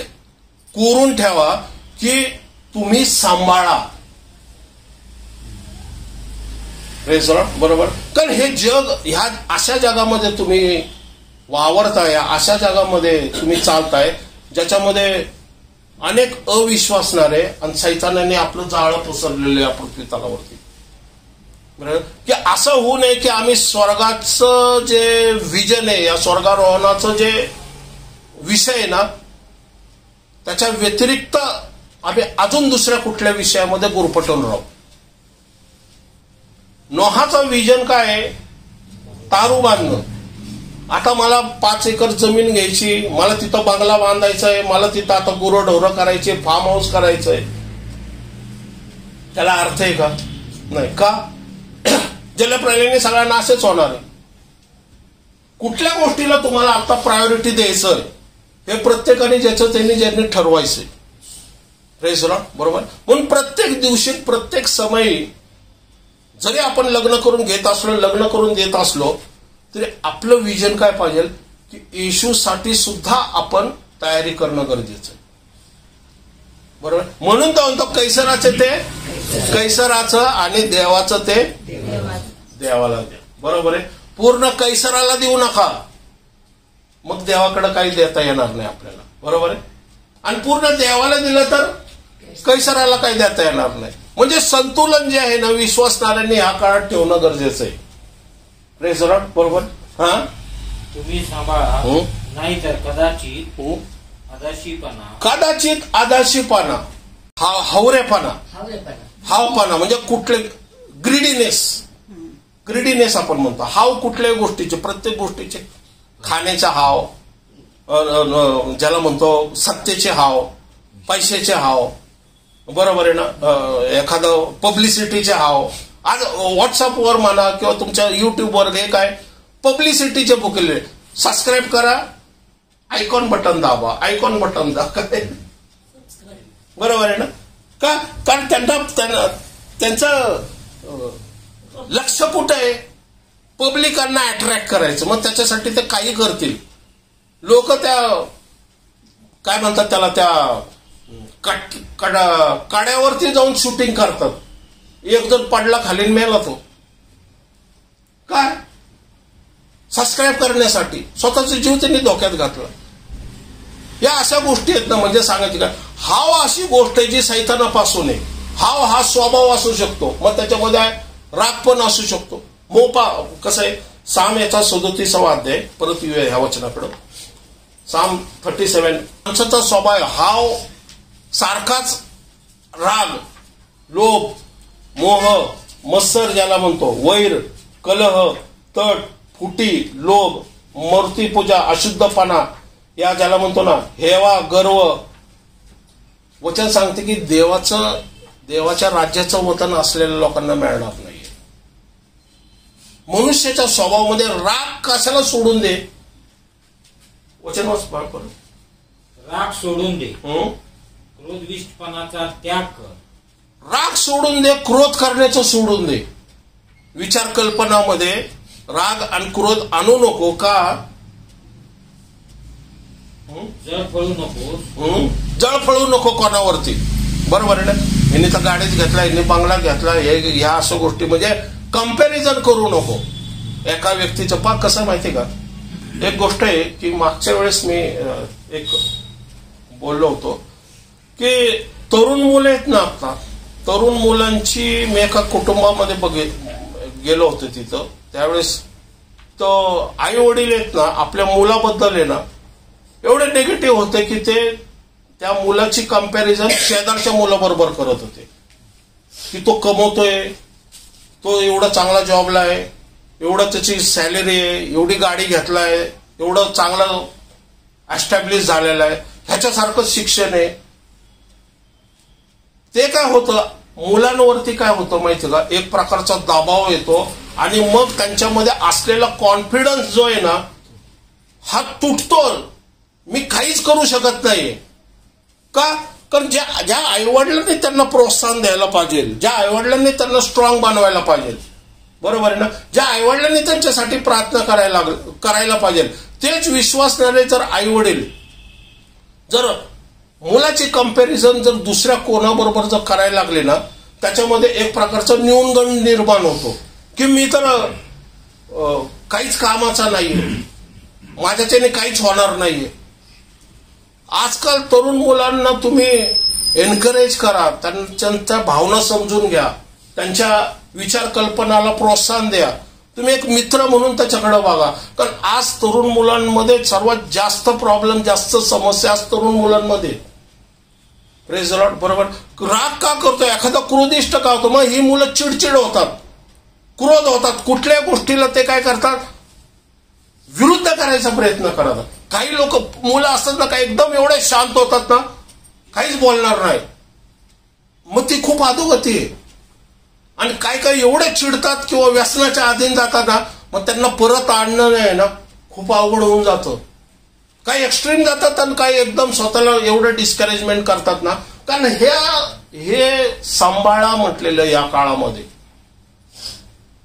कोरून ठेवा की तुम्ही सांभाळा. बरोबर. कारण हे जग, ह्या अशा जगामध्ये तुम्ही वावरताय, अशा जगामध्ये तुम्ही चालताय ज्याच्यामध्ये अनेक अविश्वासणारे आणि सैतानाने आपलं जाळं पसरलेलं आहे पृथ्वी तलावरती. बरोबर. की असं होऊ नये की आम्ही स्वर्गाचं जे विजन आहे, या स्वर्गारोहणाचं जे विषय आहे ना त्याच्या व्यतिरिक्त आम्ही अजून दुसऱ्या कुठल्या विषयामध्ये गुरफटून राहू. नोहाचा विजन काय आहे? तारू बांधणं. आता मला 5 एकर जमीन घ्यायची, मला तिथं बंगला बांधायचा आहे, मला तिथं आता गुरंढोरं करायचे, फार्म हाऊस करायचंय. त्याला अर्थ आहे का? नाही. का? जलप्रलयाने सगळा नाशच होणार आहे. कुठल्या गोष्टीला तुम्हाला आता प्रायोरिटी द्यायचं हे प्रत्येकाने ज्यांनी ठरवायचंय. Praise Lord. बरोबर. म्हणून प्रत्येक दिवशी, प्रत्येक समयी जरी आपण लग्न करून देत असलो तरी आपलं विजन काय पाहिजे की येशूसाठी सुद्धा आपण तयारी करणं गरजेचं आहे. बरोबर. म्हणून तो म्हणतो कैसराचे ते कैसराचं आणि देवाचं ते देवाला द्या. बरोबर आहे. पूर्ण कैसराला देऊ नका, मग देवाकडे काही देता येणार नाही आपल्याला, बरोबर आहे. आणि पूर्ण देवाला दिलं तर कैसराला काही देता येणार नाही. म्हणजे संतुलन जे आहे ना विश्वासणाऱ्यांनी ह्या काळात ठेवणं गरजेचं आहे. प्रेज द लॉर्ड, बरोबर. हा, तुम्ही सांभाळा, नाहीतर कदाचित आदाशीपणा, हावपणा म्हणजे कुठले ग्रीडीनेस आपण म्हणतो. हाव कुठल्याही गोष्टीचे, प्रत्येक गोष्टीचे, खाण्याचा हाव, ज्याला म्हणतो सत्तेचे हाव, पैशाचे हाव, बरोबर आहे ना, एखादं पब्लिसिटीचे हाव. आज व्हॉट्सअपवर म्हणा किंवा तुमच्या युट्यूबवर हे काय पब्लिसिटीचे बुकले, सबस्क्राईब करा, आयकॉन बटन दाबा, बरोबर आहे ना. का? कारण त्यांचं लक्ष कुठं आहे, पब्लिकांना अट्रॅक्ट करायचं. मग त्याच्यासाठी ते काही करतील. लोक त्या काय म्हणतात त्याला, त्या कड्यावरती जाऊन शूटिंग करतात. एक जण पडला खाली मेला तो, काय सबस्क्राईब करण्यासाठी स्वतःचा जीव त्यांनी धोक्यात घातला. या अशा गोष्टी आहेत ना. म्हणजे सांगायची का, हाव अशी गोष्ट आहे जी सैतानापासून आहे. हाव हा स्वभाव असू शकतो, मग त्याच्यामध्ये राग पण असू शकतो. मोपा कसं आहे, साम याचा 37वा अध्याय, परत येऊया ह्या वचनाकडं. साम 37. माणसाचा स्वभाव हाव सारखाच राग, लोभ, मोह, मत्सर ज्याला म्हणतो, वैर, कलह, तट, फुटी, लोभ, मूर्तीपूजा, अशुद्धपणा, या ज्याला म्हणतो ना हेवा, गर्व. वचन सांगते की देवाच्या राज्याचं वतन असलेल्या लोकांना मिळणार नाहीये. मनुष्याच्या स्वभावामध्ये राग कशाला सोडून दे, वचन वाच. राग सोडून दे, क्रोधविष्टपणाचा त्याग कर. राग सोडून दे, क्रोध करण्याचं सोडून दे. विचार कल्पनामध्ये राग आणि क्रोध आणू नको. का? जळफळू नको कोणावरती, बरोबर आहे ना. यांनी तर गाडीच घेतला, यांनी बंगला घेतला, ह्या अशा गोष्टी म्हणजे कंपॅरिझन करू नको एका व्यक्तीचं. पाक कसं माहितीये का, एक गोष्ट आहे की मागच्या वेळेस मी एक बोललो होतो की तरुण मुलं आहेत ना, आता तरुण मुलांची मी एका कुटुंबामध्ये गेलो होतो. तिथं त्यावेळेस तो आई वडील आहेत ना, आपल्या मुलाबद्दल आहे ना एवढे निगेटिव्ह होते की ते त्या मुलाची कंपॅरिझन शेजारच्या मुलाबरोबर करत होते की तो कमवतोय, तो एवढा चांगला जॉबला आहे, एवढं त्याची सॅलरी आहे, एवढी गाडी घेतलाय, एवढं चांगलं एस्टॅब्लिश झालेलं आहे, ह्याच्यासारखं शिक्षण आहे. ते काय होतं, मुलांवरती काय होतं माहिती का, एक प्रकारचा दबाव येतो आणि मग त्यांच्यामध्ये असलेला कॉन्फिडन्स जो आहे ना हा तुटतो. मी काहीच करू शकत नाही. का? कारण ज्या आईवडिलांनी त्यांना प्रोत्साहन द्यायला पाहिजे, ज्या आईवडिलांनी त्यांना स्ट्रॉंग बनवायला पाहिजे, बरोबर आहे ना, ज्या आईवडिलांनी त्यांच्यासाठी प्रार्थना करायला पाहिजे, तेच विश्वासणारे जर आईवडील जर मुलाची कंपॅरिझन जर दुसऱ्या कोणाबरोबर जर करायला लागले ना, त्याच्यामध्ये एक प्रकारचा न्यूनगंड निर्माण होतो की मी तर काहीच कामाचा नाहीये, माझ्याच्याने काहीच होणार नाहीये. आजकाल तरुण मुलांना तुम्ही एनकरेज करा, त्यांच्या भावना समजून घ्या, त्यांच्या विचार कल्पनाला प्रोत्साहन द्या. तुम्ही एक मित्र म्हणून त्याच्याकडे बघा. कारण आज तरुण मुलांमध्ये सर्वात जास्त प्रॉब्लेम, जास्त समस्या आज तरुण मुलांमध्ये. प्रेज द लॉर्ड, बरोबर. राग का करतो, एखादा क्रोधिष्ट का होतो, मग ही मुलं चिडचिड होतात, क्रोध होतात, कुठल्या गोष्टीला ते काय करतात, विरुद्ध करायचा प्रयत्न करतात. काही लोक मुलं असतात ना, काही एकदम एवढे शांत होतात ना, काहीच बोलणार नाही, मग ती खूप अधोगती आहे. आणि काय काय एवढे चिडतात किंवा व्यसनाच्या अधीन जातात ना, मग त्यांना परत आणणं नाही ना खूप अवघड होऊन जातं. काही एक्स्ट्रीम जातात आणि काही एकदम स्वतःला एवढं डिस्करेजमेंट करतात ना. कारण हे सांभाळा म्हटलेलं या काळामध्ये.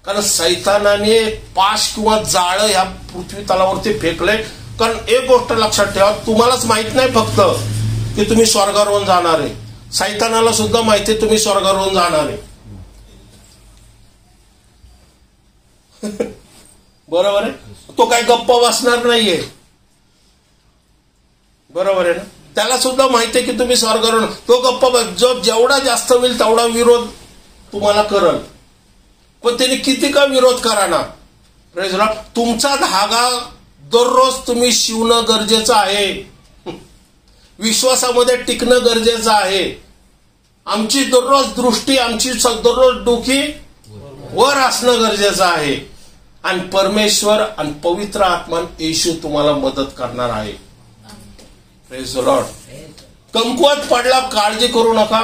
कारण सैतानाने पाश किंवा जाळं ह्या पृथ्वी तलावरती फेकले. कारण एक गोष्ट लक्षात ठेवा, तुम्हालाच माहित नाही फक्त की तुम्ही स्वर्गारोहण जाणार आहे, सैतानाला सुद्धा माहिती आहे तुम्ही स्वर्गारोहण जाणार आहे. बरोबर आहे. तो काही गप्पा बसणार नाहीये. बरोबर आहे ना. त्याला सुद्धा माहिती आहे की तुम्ही स्वर्गावर, तो गप्पा जो जेवढा जास्त होईल तेवढा विरोध तुम्हाला करल. पण त्याने किती का विरोध करा ना, प्रेज लॉर्ड, तुमचा धागा दररोज तुम्ही शिवणं गरजेचं आहे. विश्वासामध्ये टिकणं गरजेचं आहे. आमची दररोज दृष्टी, आमची दररोज डोकी वर असणं गरजेचं आहे. आणि परमेश्वर आणि पवित्र आत्मा येशू तुम्हाला मदत करणार आहे. Praise Lord. कमकुवत पडला काळजी करू नका.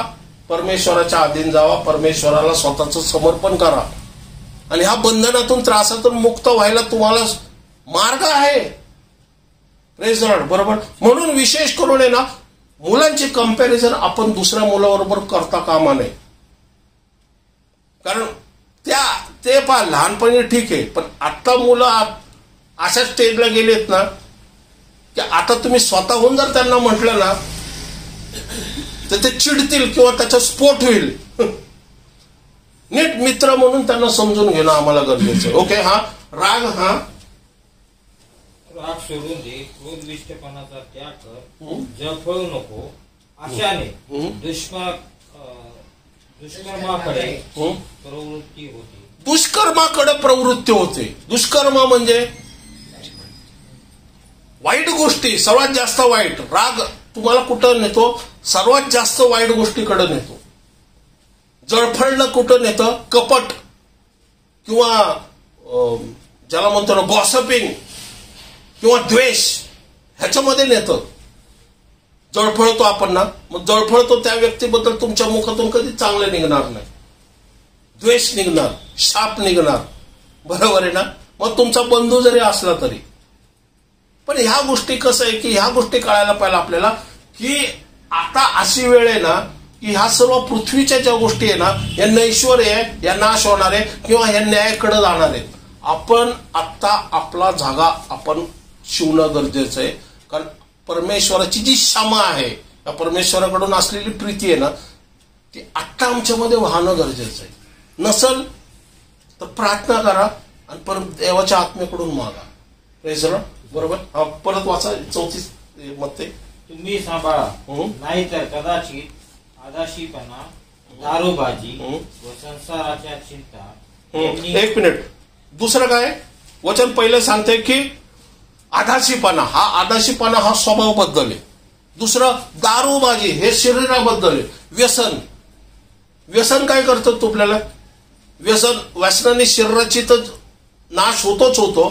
परमेश्वराच्या अधीन जावा. परमेश्वराला स्वतःचं समर्पण करा. आणि ह्या बंधनातून, त्रासातून मुक्त व्हायला तुम्हाला मार्ग आहे. Praise Lord. बरोबर. म्हणून विशेष करून आहे ना, मुलांची कंपॅरिझन आपण दुसऱ्या मुलाबरोबर करता कामा नये. कारण ते लहानपणी ठीक आहे, पण आता मुलं अशा स्टेजला गेलेत ना की आता तुम्ही स्वतःहून जर त्यांना म्हटलं ना तर ते चिडतील किंवा त्याचा स्फोट होईल. नीट मित्र म्हणून त्यांना समजून घेणं आम्हाला गरजेचं. ओके. हा राग सोडून दे. क्रोधविष्टपणाचा त्याग कर. जळफळू नको. अशाने दुष्कर्माकडे प्रवृत्ती होते. दुष्कर्माकडे प्रवृत्ती होते. दुष्कर्म म्हणजे वाईट गोष्टी. सर्वात जास्त वाईट. राग तुम्हाला कुठं नेतो? सर्वात जास्त वाईट गोष्टीकडे नेतो. जळफळणं कुठं नेतं? कपट किंवा ज्याला म्हणतो ना गॉसिपिंग किंवा द्वेष, ह्याच्यामध्ये नेतं. जळफळतो आपण ना, मग जळफळतो त्या व्यक्तीबद्दल तुमच्या मुखातून कधी चांगलं निघणार नाही. द्वेष निघणार, शाप निघणार. बरोबर आहे ना. मग तुमचा बंधू जरी असला तरी. पण ह्या गोष्टी कसं आहे की ह्या गोष्टी कळायला पाहिजे आपल्याला की आता अशी वेळ आहे ना की ह्या सर्व पृथ्वीच्या ज्या गोष्टी आहे ना, या नैश्वर्य आहे, या नाश होणार आहे किंवा ह्या न्यायाकडे जाणार आहेत. आपण आत्ता आपला जागा आपण शिवणं गरजेचं आहे. कारण परमेश्वराची जी क्षमा आहे, या परमेश्वराकडून असलेली प्रीती आहे ना, ती आत्ता आमच्यामध्ये वाहणं गरजेचं आहे. नसल तर प्रार्थना करा आणि देवाच्या आत्मेकडून मागा. Praise Lord. बरोबर. परत वाचा 34 मध्ये. तुम्ही सांभाळा, नाहीतर कदाचित आदाशीपणा, दारूबाजी व संसाराच्या चिंता. एक मिनिट. दुसरं काय वचन पहिलं सांगते की आदाशीपणा. हा स्वभावाबद्दल आहे. दुसरं दारूबाजी, हे शरीराबद्दल आहे. व्यसन काय करतं तुपल्याला? व्यसनाने शरीराची तर नाश होतोच होतो,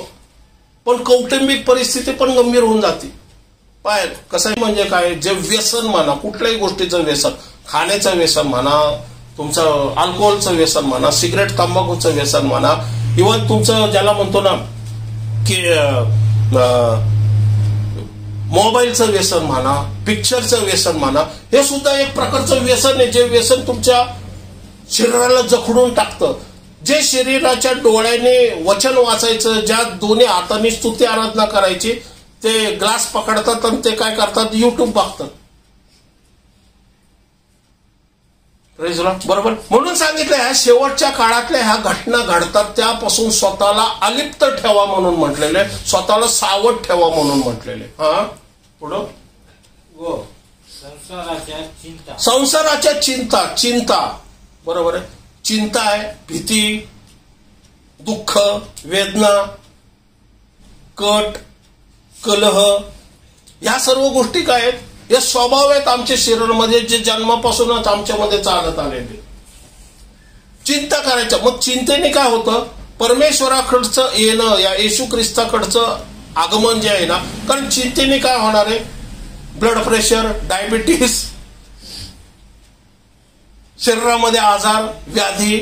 पण कौटुंबिक परिस्थिती पण गंभीर होऊन जाते. पाय कसं आहे म्हणजे काय, जे व्यसन म्हणा, कुठल्याही गोष्टीचं व्यसन, खाण्याचं व्यसन म्हणा, तुमचं अल्कोहोलचं व्यसन म्हणा, सिगरेट तंबाखूचं व्यसन म्हणा, इव्हन तुमचं ज्याला म्हणतो ना की मोबाईलचं व्यसन म्हणा, पिक्चरचं व्यसन म्हणा, हे सुद्धा एक प्रकारचं व्यसन आहे. जे व्यसन तुमच्या शरीराला जखडून टाकतं. जे शरीराच्या डोळ्याने वचन वाचायचं, ज्या दोन्ही हातांनी स्तुती आराधना करायची, ते ग्लास पकडतात आणि ते काय करतात? युट्यूब बघतात. बरोबर. म्हणून सांगितलं ह्या शेवटच्या काळातल्या ह्या घटना घडतात त्यापासून स्वतःला अलिप्त ठेवा म्हणून म्हटलेले, स्वतःला सावध ठेवा म्हणून म्हटलेले. हा पुढं. संसाराच्या चिंता. बरोबर आहे. चिंता आहे, भीती, दुःख, वेदना, कट, कलह, ह्या सर्व गोष्टी काय आहेत? हे स्वभाव आहेत आमच्या शरीरामध्ये, जे जन्मापासूनच आमच्यामध्ये चालत आलेले. चिंता करायच्या. मग चिंतेने काय होतं? परमेश्वराकडचं येणं, या येशू ख्रिस्ताकडचं आगमन जे आहे ना, कारण चिंतेने काय होणार आहे? ब्लड प्रेशर, डायबिटीस, शरीरामध्ये आजार व्याधी,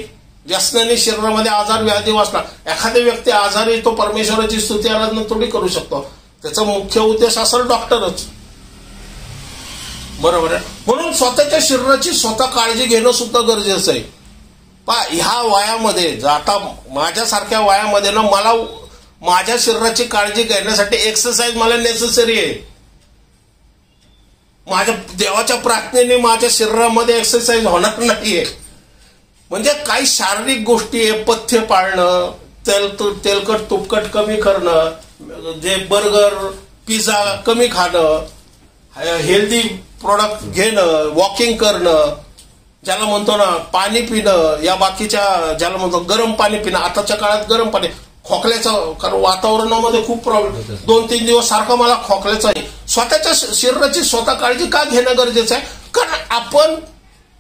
व्यसनाने शरीरामध्ये आजार व्याधी वाचणार. एखादी व्यक्ती आजारी, तो परमेश्वराची स्तुती आराधना थोडी करू शकतो. त्याचा मुख्य उद्देश असेल डॉक्टरच. बरोबर आहे. म्हणून स्वतःच्या शरीराची स्वतः काळजी घेणं सुद्धा गरजेचं आहे. ह्या वयामध्ये, आता माझ्यासारख्या वयामध्ये ना, मला माझ्या शरीराची काळजी घेण्यासाठी एक्सरसाइज मला नेसेसरी आहे. माझ्या देवाच्या प्रार्थनेने माझ्या शरीरामध्ये एक्सरसाइज होणार नाहीये. म्हणजे काही शारीरिक गोष्टी आहे, पथ्य पाळणं, तेलकट तुपकट कमी करणं, जे बर्गर पिझ्झा कमी खाणं, हेल्दी प्रोडक्ट घेणं, वॉकिंग करणं, ज्याला म्हणतो ना पाणी पिणं, या बाकीच्या ज्याला म्हणतो गरम पाणी पिणं. आताच्या काळात गरम पाणी, खोकल्याचं, कारण वातावरणामध्ये खूप प्रॉब्लेम, 2-3 दिवस सारखा मला खोकल्याचा आहे. स्वतःच्या शरीराची स्वतः काळजी का घेणं गरजेचं आहे? कारण आपण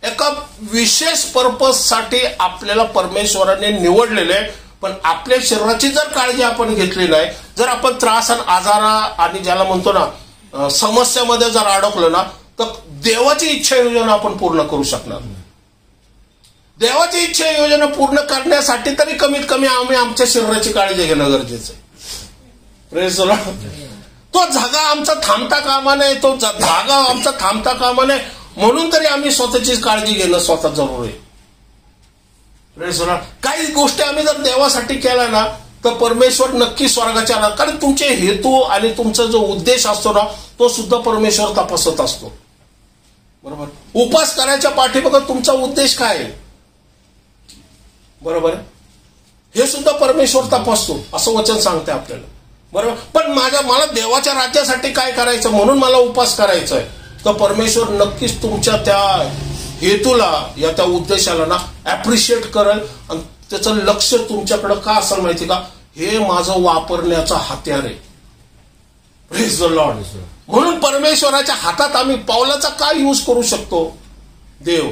एका विशेष पर्पज साठी आपल्याला परमेश्वराने निवडलेले आहे. पण आपल्या शरीराची जर काळजी आपण घेतली नाही, जर आपण त्रास आणि आजारा आणि ज्याला म्हणतो ना समस्यामध्ये जर अडकलो ना, तर देवाची इच्छा योजना आपण पूर्ण करू शकणार. देवाची इच्छा योजना पूर्ण करण्यासाठी तरी कमीत कमी आम्ही आमच्या शरीराची काळजी घेणं गरजेचं आहे. Praise the Lord. तो धागा आमचा थांबता कामा नये, तो धागा आमचा थांबता कामा नये, म्हणून तरी आम्ही स्वतःची काळजी घेणं स्वतः जरूर आहे. Praise the Lord. काही गोष्टी आम्ही जर देवासाठी केल्या ना, तर परमेश्वर नक्की स्वर्गाच्या राहतात. कारण तुमचे हेतू आणि तुमचा जो उद्देश असतो ना, तो सुद्धा परमेश्वर तपासत असतो. बरोबर. उपास करायच्या पाठीमागे तुमचा उद्देश काय आहे? बरोबर. हे सुद्धा परमेश्वर तपासतो, असं वचन सांगते आपल्याला. बरोबर. पण मला देवाच्या राज्यासाठी काय करायचं म्हणून मला उपास करायचा आहे, तर परमेश्वर नक्कीच तुमच्या त्या हेतूला, या त्या उद्देशाला ना अप्रिशिएट करेल. आणि त्याचं लक्ष तुमच्याकडे का असेल माहिती का? हे माझं वापरण्याचा हत्यार आहे. Praise the Lord. म्हणून परमेश्वराच्या हातात आम्ही पावलाचा काय यूज करू शकतो? देव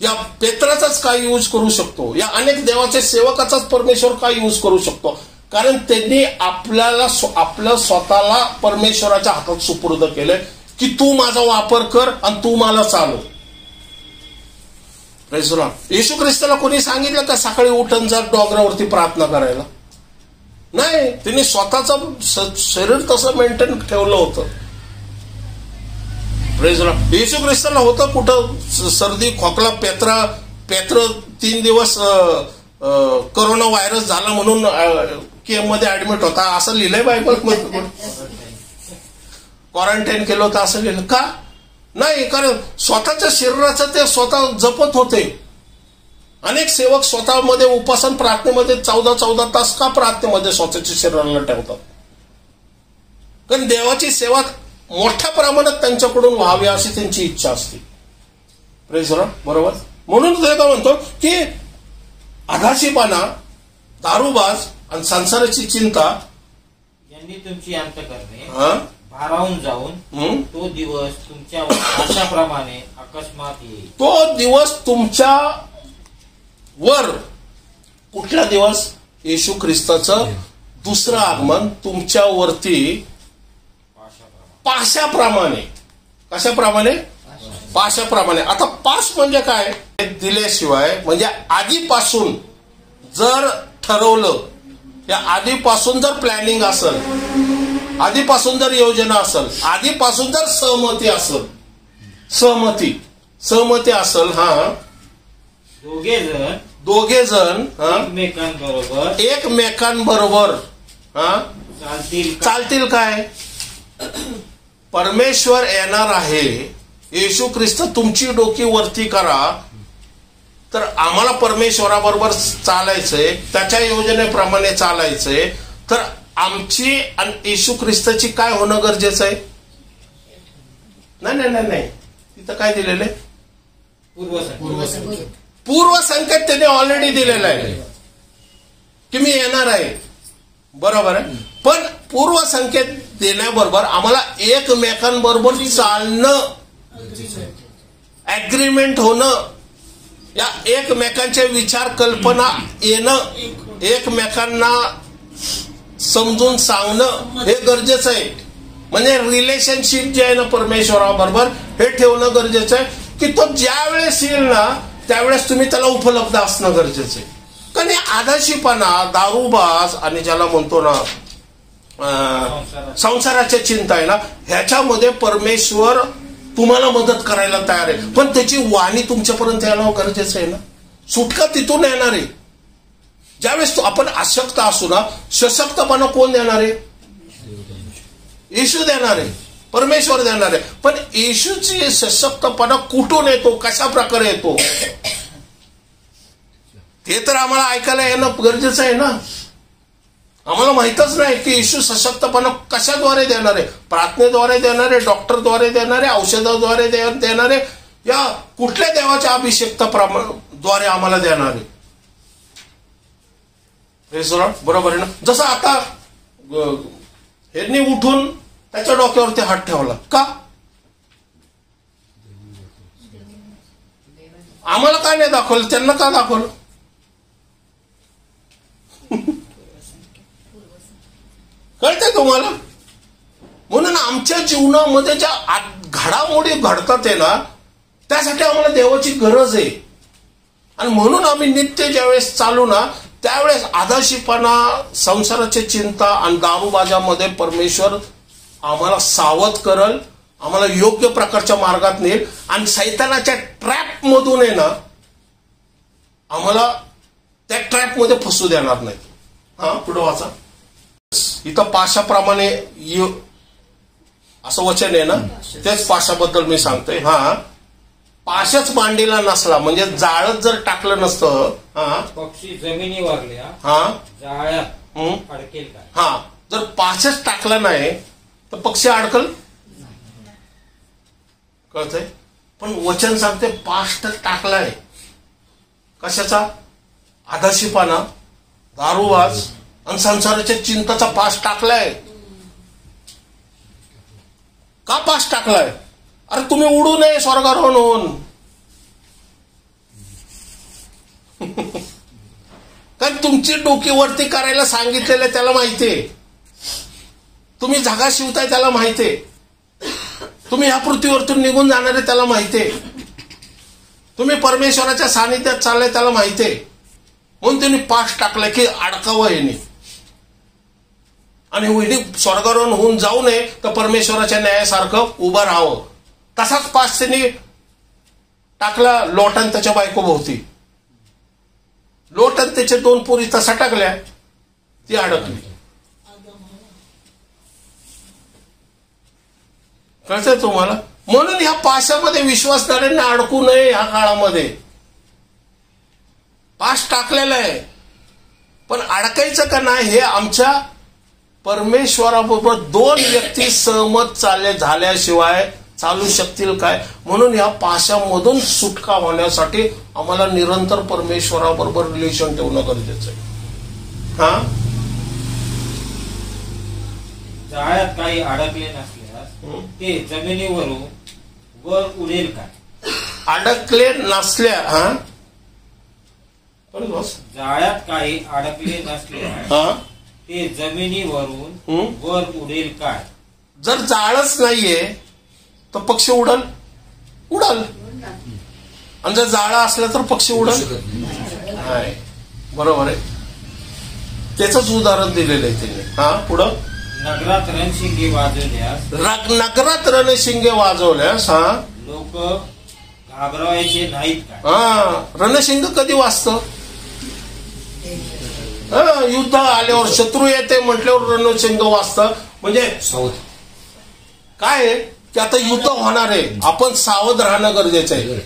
या पेत्राचाच काय यूज करू शकतो? या अनेक देवाच्या सेवकाचाच परमेश्वर काय यूज करू शकतो? कारण त्यांनी आपलं स्वतःला परमेश्वराच्या हातात सुपूर्द केलंय की तू माझा वापर कर आणि तू मला चालव. Praise the lord. येशू ख्रिस्ताला कोणी सांगितलं का सकाळी उठून जर डोंगरावरती प्रार्थना करायला? नाही, त्यांनी स्वतःचं शरीर तसं मेंटेन ठेवलं होतं. Praise the lord. येशू ख्रिस्ताला होतं कुठं सर्दी खोकला, पेत्र 3 दिवस कोरोना व्हायरस झाला म्हणून केम मध्ये ऍडमिट होता, असं लिहिलंय बायबल मध्ये. क्वारंटाईन केलं होतं असं लिहिलं का? नाही, कारण स्वतःच्या शरीराचं ते स्वतः जपत होते. अनेक सेवक स्वतःमध्ये उपासन प्रार्थनेमध्ये 14 तास का प्रार्थनेमध्ये स्वतःच्या शरीराला ठेवतात? कारण देवाची सेवा मोठ्या प्रमाणात त्यांच्याकडून व्हावी अशी त्यांची इच्छा असते. Praise the Lord. बरोबर. म्हणून ते काय म्हणतो की आधाशीपणा, दारूबाज आणि संसाराची चिंता यांनी तुमची अंत करणे भारावून जाऊन तो दिवस तुमच्या आशाप्रमाणे अकस्मात येईल. तो दिवस तुमच्या वर, कुठला दिवस? येशू ख्रिस्ताचं दुसरं आगमन तुमच्या वरती पाशाप्रमाणे. कशाप्रमाणे? पाशाप्रमाणे. आता पाश म्हणजे काय? दिल्याशिवाय, म्हणजे आधीपासून जर ठरवलं, या आधीपासून जर प्लॅनिंग असेल, आधीपासून जर योजना असेल, आधीपासून जर सहमती असेल, सहमती असेल, हा, दोघे जण एकमेकांबरोबर हा चालतील काय? परमेश्वर येणार आहे, येशू ख्रिस्त तुमची डोकी वरती करा, तर आम्हाला परमेश्वराबरोबर चालायचंय, त्याच्या योजनेप्रमाणे चालायचंय, तर आमची आणि येशू ख्रिस्ताची काय होणं गरजेचं आहे? नाही, तिथं काय दिलेलं आहे? पूर्वसंकेत त्याने ऑलरेडी दिलेला आहे की मी येणार आहे. बरोबर आहे. पण पूर्वसंकेत देण्याबरोबर आम्हाला एकमेकांबरोबर चालणं, ऍग्रीमेंट होणं, या एकमेकांच्या विचार कल्पना येणं, एकमेकांना समजून सांगणं हे गरजेचं आहे. म्हणजे रिलेशनशिप जे आहे ना परमेश्वराबरोबर, हे ठेवणं गरजेचं आहे की तो ज्या वेळेस येईल ना त्यावेळेस तुम्ही त्याला उपलब्ध असणं गरजेचं आहे. कारण आधाशीपणा, दारूबाज आणि ज्याला म्हणतो ना संसाराच्या चिंता आहे ना, ह्याच्यामध्ये परमेश्वर तुम्हाला मदत करायला तयार आहे, पण त्याची वाणी तुमच्यापर्यंत यायला गरजेचं आहे ना. सुटका तिथून येणार आहे. ज्यावेळेस आपण अशक्त असू ना, सशक्तपणा कोण देणार आहे? येशू देणार आहे, परमेश्वर देणार आहे. पण येशूची सशक्तपणा कुठून येतो, कशा प्रकारे येतो? हे तर आम्हाला ऐकायला येणं गरजेचं आहे ना. आम्हाला माहितच नाही की येशू सशक्तपणा कशाद्वारे देणार आहे. प्रार्थनेद्वारे देणार आहे, डॉक्टरद्वारे देणार आहे, औषधाद्वारे देणार आहे, या कुठल्या देवाच्या अभिषेकताद्वारे आम्हाला देणार आहे. बरोबर आहे ना. जसं आता ह्यांनी उठून त्याच्या डोक्यावरती हात ठेवला का? आम्हाला काय नाही दाखवलं, त्यांना का दाखवलं? कळतंय तुम्हाला? म्हणून आमच्या जीवनामध्ये ज्या घडामोडी घडतात आहे ना, त्यासाठी आम्हाला देवाची गरज आहे. आणि म्हणून आम्ही नित्य ज्यावेळेस चालू ना, त्यावेळेस आदाशीपणा, संसाराची चिंता आणि दारूबाजामध्ये परमेश्वर आम्हाला सावध करल, आम्हाला योग्य प्रकारच्या मार्गात नेईल आणि सैतानाच्या ट्रॅप मधून आहे ना, आम्हाला त्या ट्रॅप मध्ये फसू देणार नाही. हा, पुढे वाचा. इथं पाशाप्रमाणे असं वचन आहे ना, तेच पाशाबद्दल मी सांगतोय. हा, पाशच मांडीला नसला म्हणजे जाळच जर टाकलं नसतं, हा, पक्षी जमिनी वागल्या, हा, जाळ्यात अडकेल काय? हा, जर पाशच टाकला नाही तर पक्षी अडकल. कळतंय? पण वचन सांगते पाश तर टाकलाय. कशाचा? आदाशीपणा, दारूवाज आणि संसाराच्या चिंताचा पाश टाकलाय. का पाश टाकलाय? अरे तुम्ही उडू नये स्वर्गारोहण होऊन. कारण तुमची डोकी वरती करायला सांगितलेलं त्याला माहितीये. तुम्ही जागा शिवताय त्याला माहितीये. तुम्ही ह्या पृथ्वीवरतून निघून जाणार आहे त्याला माहितीये. तुम्ही परमेश्वराच्या सानिध्यात चाललाय त्याला माहितीये. म्हणून त्यांनी पाश टाकलाय की अडकावं येणे आणि वहिनी स्वर्गारोहण होऊन जाऊ नये तर परमेश्वराच्या न्यायासारखं उभं राहावं. तसाच पाश त्यांनी टाकला लोटन त्याच्या बायको भोवती. लोटन त्याचे 2 पोरी तसा टाकल्या, ती अडकली. कळतंय तुम्हाला? म्हणून ह्या पाशामध्ये विश्वासणाऱ्यांना अडकू नये. ह्या काळामध्ये पाश टाकलेला आहे, पण अडकायचं का नाही हे आमच्या परमेश्वराबरोबर 2 व्यक्ती सहमत झाल्याशिवाय चालू शकतील काय? म्हणून या पाशामधून सुटका होण्यासाठी आम्हाला निरंतर परमेश्वराबरोबर रिलेशन ठेवणं गरजेचं आहे. हा, जाळ्यात काही अडकले नसल्यास ते जमिनीवरून वर उडेल काय? अडकले नसल्या, हा, जाळ्यात काही अडकले नसल्यास ते जमिनीवरून वर उडेल काय? जर जाळच नाहीये तर पक्षी उडल. आणि जर जाळा असला तर पक्षी उडल नाही. बरोबर आहे. त्याच उदाहरण दिलेलं आहे त्यांनी. हा, पुढं. नगरात रणशिंगे वाजवल्यास, नगरात रणशिंगे वाजवल्यास, हा, लोक घाबरवायचे नाहीत काय? हा, रणशिंग कधी वाजतं? युद्ध आल्यावर, शत्रू येते म्हटल्यावर रणशिंग वाजतं. म्हणजे काय आहे की आता युद्ध होणार आहे, आपण सावध राहणं गरजेचं आहे.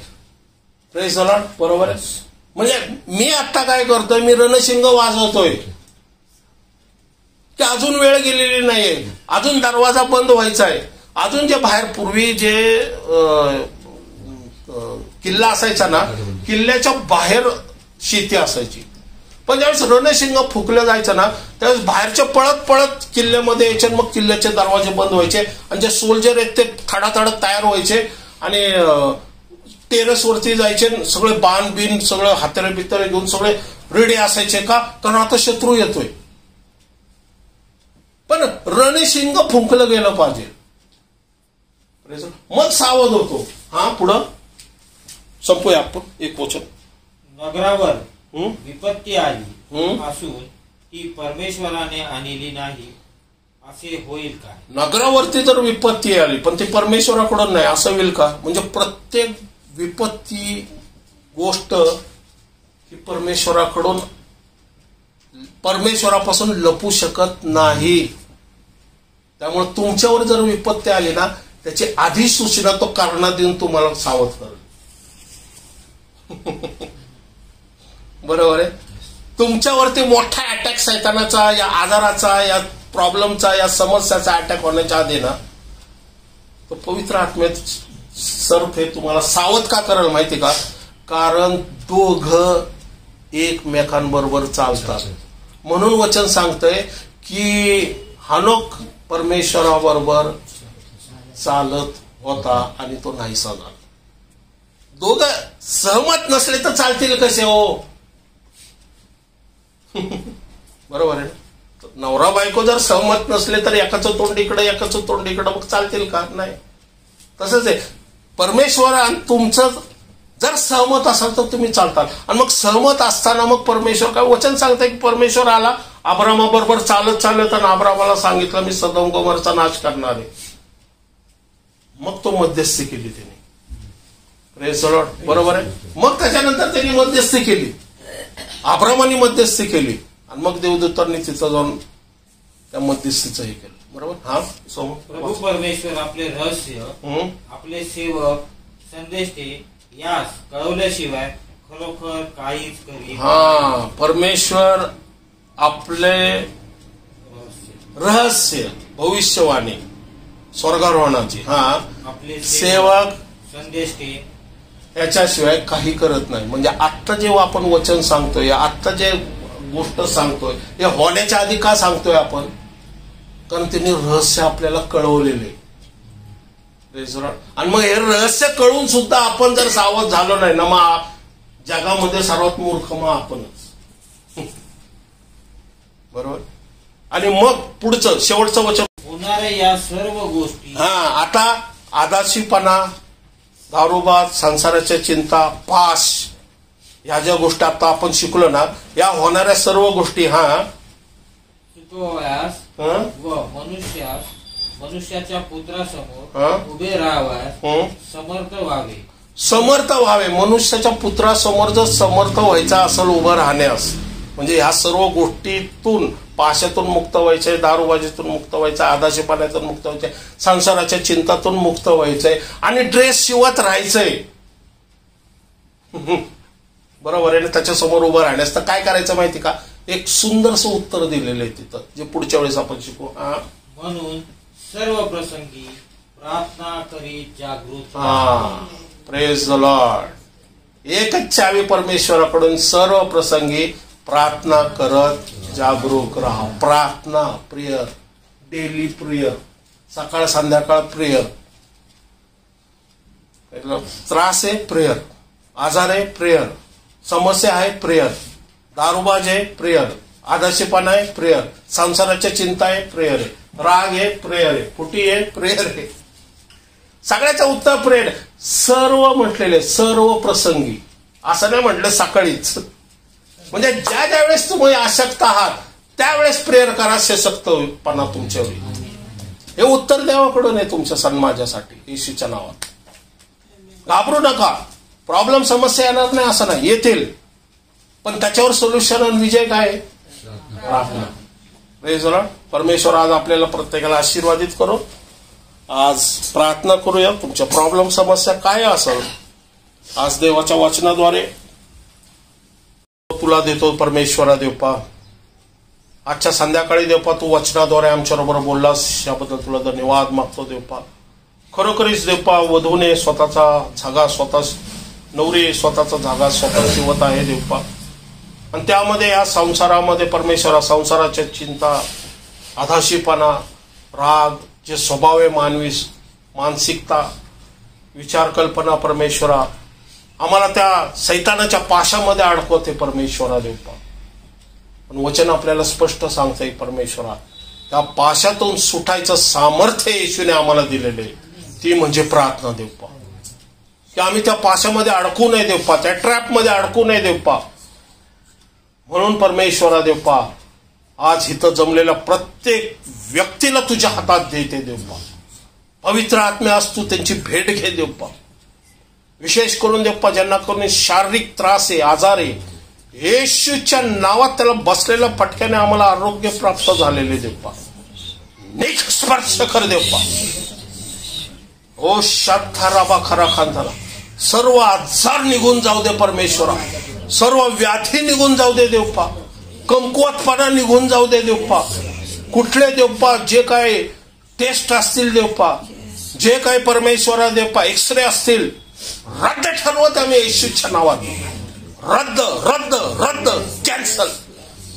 Praise the Lord. बरोबर आहे. म्हणजे मी आता काय करतोय, मी रणशिंग वाजवतोय की अजून वेळ गेलेली नाहीये, अजून दरवाजा बंद व्हायचा आहे. अजून जे बाहेर पूर्वी जे किल्ला असायचा ना, किल्ल्याच्या बाहेर शेती असायची. पण ज्यावेळेस रणशिंग फुकलं जायचं ना, त्यावेळेस बाहेरचे पळत पळत किल्ल्यामध्ये यायचे, मग किल्ल्याचे दरवाजे बंद व्हायचे आणि जे सोल्जर आहेत ते थडाथडत तयार व्हायचे आणि टेरेसवरती जायचे. सगळे बाण बिन सगळं हातारे बितारे घेऊन सगळे रेडी असायचे. का? कारण आता शत्रू येतोय. पण रणशिंग फुंकलं गेलं पाहिजे, मग सावध होतो. हा, पुढं संपूया आपण. एक वचन. नगरावर विपत्ती आली असून ती परमेश्वराने आणली नाही असे होईल का? नगरावरती जर विपत्ती आली पण ती परमेश्वराकडून नाही असं होईल का? म्हणजे प्रत्येक विपत्ती गोष्ट ही परमेश्वराकडून, परमेश्वरापासून लपू शकत नाही. त्यामुळे तुमच्यावर जर विपत्ती आली ना, त्याची आधी सूचना तो कारणा देऊन तुम्हाला सावध करेल. बरोबर आहे. तुमच्यावरती मोठा अटॅक सैतानाचा, या आजाराचा, या प्रॉब्लेमचा, या समस्याचा अटॅक होण्याच्या आधी ना, तो पवित्र आत्म्यात सर्फ हे तुम्हाला सावध का करेल माहिती का? कारण दोघं एकमेकांबरोबर चालतात. म्हणून वचन सांगतंय की हनोक परमेश्वराबरोबर चालत होता आणि तो नाहीसा झाला. दोघं सहमत नसले तर चालतील कसे हो? बरोबर आहे. नवरा बायको जर सहमत नसले तर एकाचं तोंड इकडे एकाचं तोंड इकडे, मग चालतील का? नाही. तसंच आहे परमेश्वर आणि तुमचं जर सहमत असाल तर तुम्ही चालताल. आणि मग सहमत असताना मग परमेश्वर काय वचन सांगतंय की परमेश्वर आला अब्रामाबरोबर चालत चालत आणि अब्रामाला सांगितलं मी सदोम गोमोराचा नाश करणार आहे. मग तो मध्यस्थी केली त्याने. Praise the Lord. बरोबर आहे. मग त्याच्यानंतर त्यांनी मध्यस्थी केली, अब्रामाने मध्यस्थी केली आणि मग देवदूतांनी तिथं जाऊन त्या मध्यस्थीचं हे केलं. बरोबर. हा प्रभू परमेश्वर आपले रहस्य आपले सेवक संदेष्टे यास कळवल्याशिवाय खरोखर काहीच करीत. हा, परमेश्वर आपले रहस्य भविष्यवाणी स्वर्गारोहणाची आपले सेवक संदेष्टे याच्याशिवाय काही करत नाही. म्हणजे आत्ता जेव्हा आपण वचन सांगतोय, आत्ता जे गोष्ट सांगतोय, हे होण्याच्या आधी का सांगतोय आपण? कारण त्यांनी रहस्य आपल्याला कळवलेले. आणि मग हे रहस्य कळून सुद्धा आपण जर सावध झालो नाही ना, मग जगामध्ये सर्वात मूर्ख मग आपणच. बरोबर. आणि मग पुढचं शेवटचं वचन होणाऱ्या या सर्व गोष्टी. आता आदाशीपणा, दारूबाज, संसाराच्या चिंता, पाश, ह्या ज्या गोष्टी आता आपण शिकलो ना, या होणाऱ्या सर्व गोष्टी शिकवाव्यास व मनुष्याच्या पुत्रासमोर उभे राहाव्यास समर्थ व्हावे. मनुष्याच्या पुत्रासमोर जर समर्थ व्हायचा असेल उभं राहण्यास, म्हणजे ह्या सर्व गोष्टीतून, पाशातून मुक्त व्हायचंय, दारूबाजीतून मुक्त व्हायचं, आदाशीपणातून मुक्त व्हायचंय, संसाराच्या चिंतातून मुक्त व्हायचंय आणि ड्रेस शिवत राहायचंय. बरोबर आहे. त्याच्यासमोर उभं राहण्यास तर काय करायचं माहिती का? एक सुंदरसं उत्तर दिलेलं आहे तिथं, जे पुढच्या वेळेस आपण शिकू. म्हणून सर्व प्रसंगी प्रार्थना करीत जागृत. Praise the Lord. एकच चावी परमेश्वराकडून, सर्व प्रसंगी प्रार्थना करत जागरूक राहा. प्रार्थना, प्रेयर, डेली प्रेयर, सकाळ संध्याकाळ प्रेयर. त्रास आहे प्रेयर, आजार आहे प्रेयर, समस्या आहे प्रेयर, दारूबाज आहे प्रेयर, आदाशीपणा आहे प्रेयर, संसाराच्या चिंता आहे प्रेयर आहे, राग आहे प्रेयर आहे, फुटी आहे प्रेयर आहे. सगळ्याचं उत्तर प्रेयर. सर्व म्हटलेले, सर्व प्रसंगी. असं नाही म्हटलं सकाळीच. म्हणजे ज्या ज्या वेळेस तुम्ही अशक्त आहात त्यावेळेस प्रेयर करा, सशक्तपणा तुमच्यावर. हे उत्तर देवाकडून आहे तुमच्या सन्माजासाठी, येशूच्या नावात. घाबरू नका. प्रॉब्लेम, समस्या येणार नाही असं नाही, येतील. पण त्याच्यावर सोल्युशन आणि विजय काय? प्रार्थना. Praise the Lord. परमेश्वर आज आपल्याला प्रत्येकाला आशीर्वादित करो. आज प्रार्थना करूया. तुमच्या प्रॉब्लेम, समस्या काय असेल, आज देवाच्या वचनाद्वारे तुला देतो परमेश्वरा देवपा. आजच्या संध्याकाळी देवपा तू वचनाद्वारे आमच्याबरोबर बोललास, याबद्दल तुला धन्यवाद मागतो देवपा. खरोखरीच देवपा, वधूने स्वतःचा जागा स्वतः, नवरी स्वतःचा जागा स्वतः शिवत आहे देवपा. आणि त्यामध्ये या संसारामध्ये परमेश्वरा, संसाराच्या चिंता, आधाशीपणा, राग, जे स्वभाव आहे मानवी, मानसिकता, विचार, कल्पना, परमेश्वरा आम्हाला त्या सैतानाच्या पाशामध्ये अडकवते परमेश्वरा देवपा. पण वचन आपल्याला स्पष्ट सांगतंय परमेश्वरा, त्या पाशातून सुटायचं सामर्थ्य येशूने आम्हाला दिलेले, ती म्हणजे प्रार्थना देवपा. की आम्ही त्या पाशामध्ये अडकू नये देवपा, त्या ट्रॅपमध्ये अडकू नये देवपा. म्हणून परमेश्वरा देवपा, आज इथं जमलेल्या प्रत्येक व्यक्तीला तुझ्या हातात देते देवपा. पवित्र आत्म्या आज तू त्यांची भेट घे देवपा. विशेष करून देवपा, ज्यांना करून शारीरिक त्रास आहे, आजार आहे, येशूच्या नावात त्याला बसलेल्या फटक्याने आम्हाला आरोग्य प्राप्त झालेले देवपा. निक स्पर्श कर देवपा. ओ शाथा राबा खरा खान झाला, सर्व आजार निघून जाऊ दे परमेश्वरा. सर्व व्याधी निघून जाऊ दे देवपा, कमकुवतपणा निघून जाऊ दे देवपा. कुठले देवपा जे काय टेस्ट असतील देवपा, जे काही परमेश्वरा देवपा एक्सरे असतील, रद्द ठरवत आम्ही येशूच्या नावात. रद्द रद्द रद्द, कॅन्सल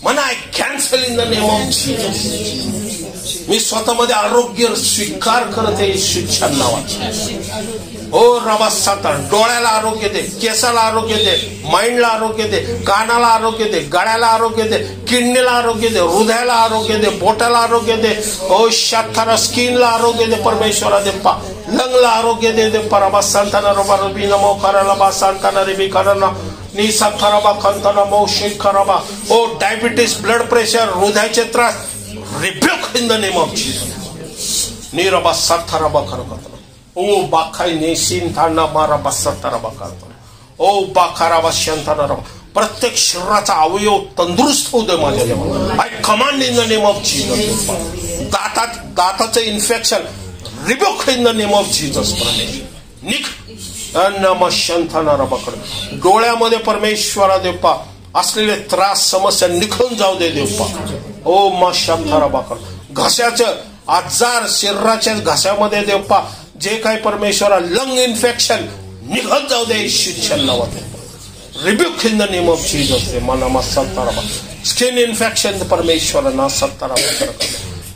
म्हणा. I cancel in the name of Jesus. मी स्वतःमध्ये आरोग्य स्वीकार करते येशूच्या नावात. ओ रबा सातार, डोळ्याला आरोग्य दे, केसाला आरोग्य दे, माइंडला आरोग्य दे, कानाला आरोग्य दे, गळ्याला आरोग्य दे, किडनीला आरोग्य दे, हृदयाला आरोग्य दे, बोटाला आरोग्य दे. ओ शातारा, स्किनला आरोग्य दे परमेश्वरा देप्पा. लंगला आरोग्य दे देप्पा. रबा सांताना रबा रबी नमो कराला बा सांताना रेबी कराना नी साखराबा खंताना मो शेख खराबा. ओ डायबिटीस, ब्लड प्रेशर, हृदयाचे त्रास, rebuke in the name of Jesus. नी रबा साखराबा खरकता. ओ बाखाई नेसिन थाना मारा बसताराबा करतो. ओ बाखाराबा शंताना रबा. प्रत्येक शरीराचा अवयव तंदुरुस्त होऊ दे माझ्या देवा. I command in the name of Jesus. दाताचं infection rebuke in the name of Jesus. निक नम शंताना रबा कर. डोळ्यामध्ये परमेश्वरा देवपा असलेले त्रास, समस्या निघून जाऊ दे देवपा. ओ मा शंता रबा कर. घशाचं आजार, शरीराच्या घशामध्ये देवपा जे काही परमेश्वरा लंग इन्फेक्शन निघत जाऊ दे येशूच्या नावात. Rebuke in the name of Jesus. मनामा सत्ताराबा. स्किन इन्फेक्शन परमेश्वरांना सत्ताराबा कर.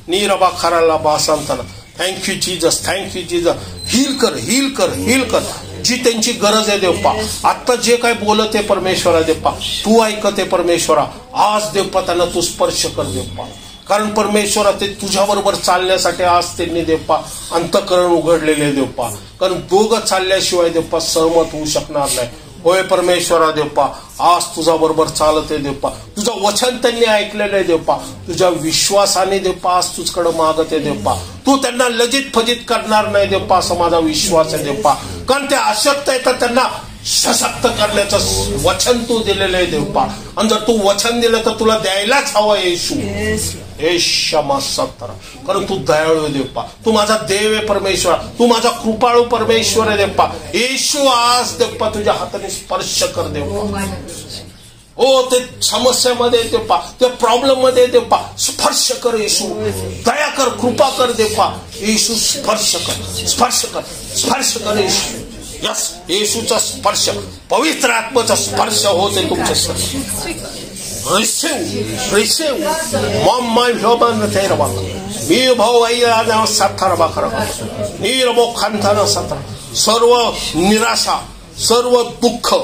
नीरबा खराला बा सांगताना thank you Jesus, thank you Jesus. Heal कर, हील कर, हील कर. जी त्यांची गरज आहे देवपा. आता जे काय बोलत आहे परमेश्वरा देवपा, तू ऐकते परमेश्वरा. आज देवपा त्यांना तू स्पर्श कर देवपा. कारण परमेश्वरा ते तुझ्या बरोबर चालण्यासाठी आज त्यांनी देवपा अंतःकरण उघडलेले देवपा. कारण दोघं चालल्याशिवाय देवपा सहमत होऊ शकणार नाही. होय परमेश्वरा देवपा, आज तुझ्या बरोबर चालत आहे देवपा. तुझं वचन त्यांनी ऐकलेलं आहे देवपा. तुझ्या विश्वासाने देवपा आज तुझकडे मागत आहे देवपा. तू त्यांना लजित फजित करणार नाही देवपा, असा माझा विश्वास आहे देवपा. कारण ते अशक्त आहे तर त्यांना सशक्त करण्याचं वचन तू दिलेलं आहे देवपा. आणि जर तू वचन दिलं तर तुला द्यायलाच हवं येशू. क्षमा सत्तर. कारण तू दयाळू देवपा. तू माझा देव आहे परमेश्वर. तू माझा कृपाळू परमेश्वर आहे देवपा. येशू आज देवपा तुझ्या हाताने स्पर्श कर देवपा. ओ ते समस्यामध्ये देवपा, त्या प्रॉब्लेम मध्ये देवपा स्पर्श कर येशू. दया कर, कृपा कर देवपा. येशू स्पर्श कर, स्पर्श कर, स्पर्श कर येशू. यस, येशूचा स्पर्श, पवित्र आत्म्याचा स्पर्श होते तुमच्या सर्व. Receive, receive. मॉम माय भोबन थेरबा. मी भाऊ आई आना सातारबा खरा. नीरबो खानताना सातार. सर्व निराशा, सर्व दुःख,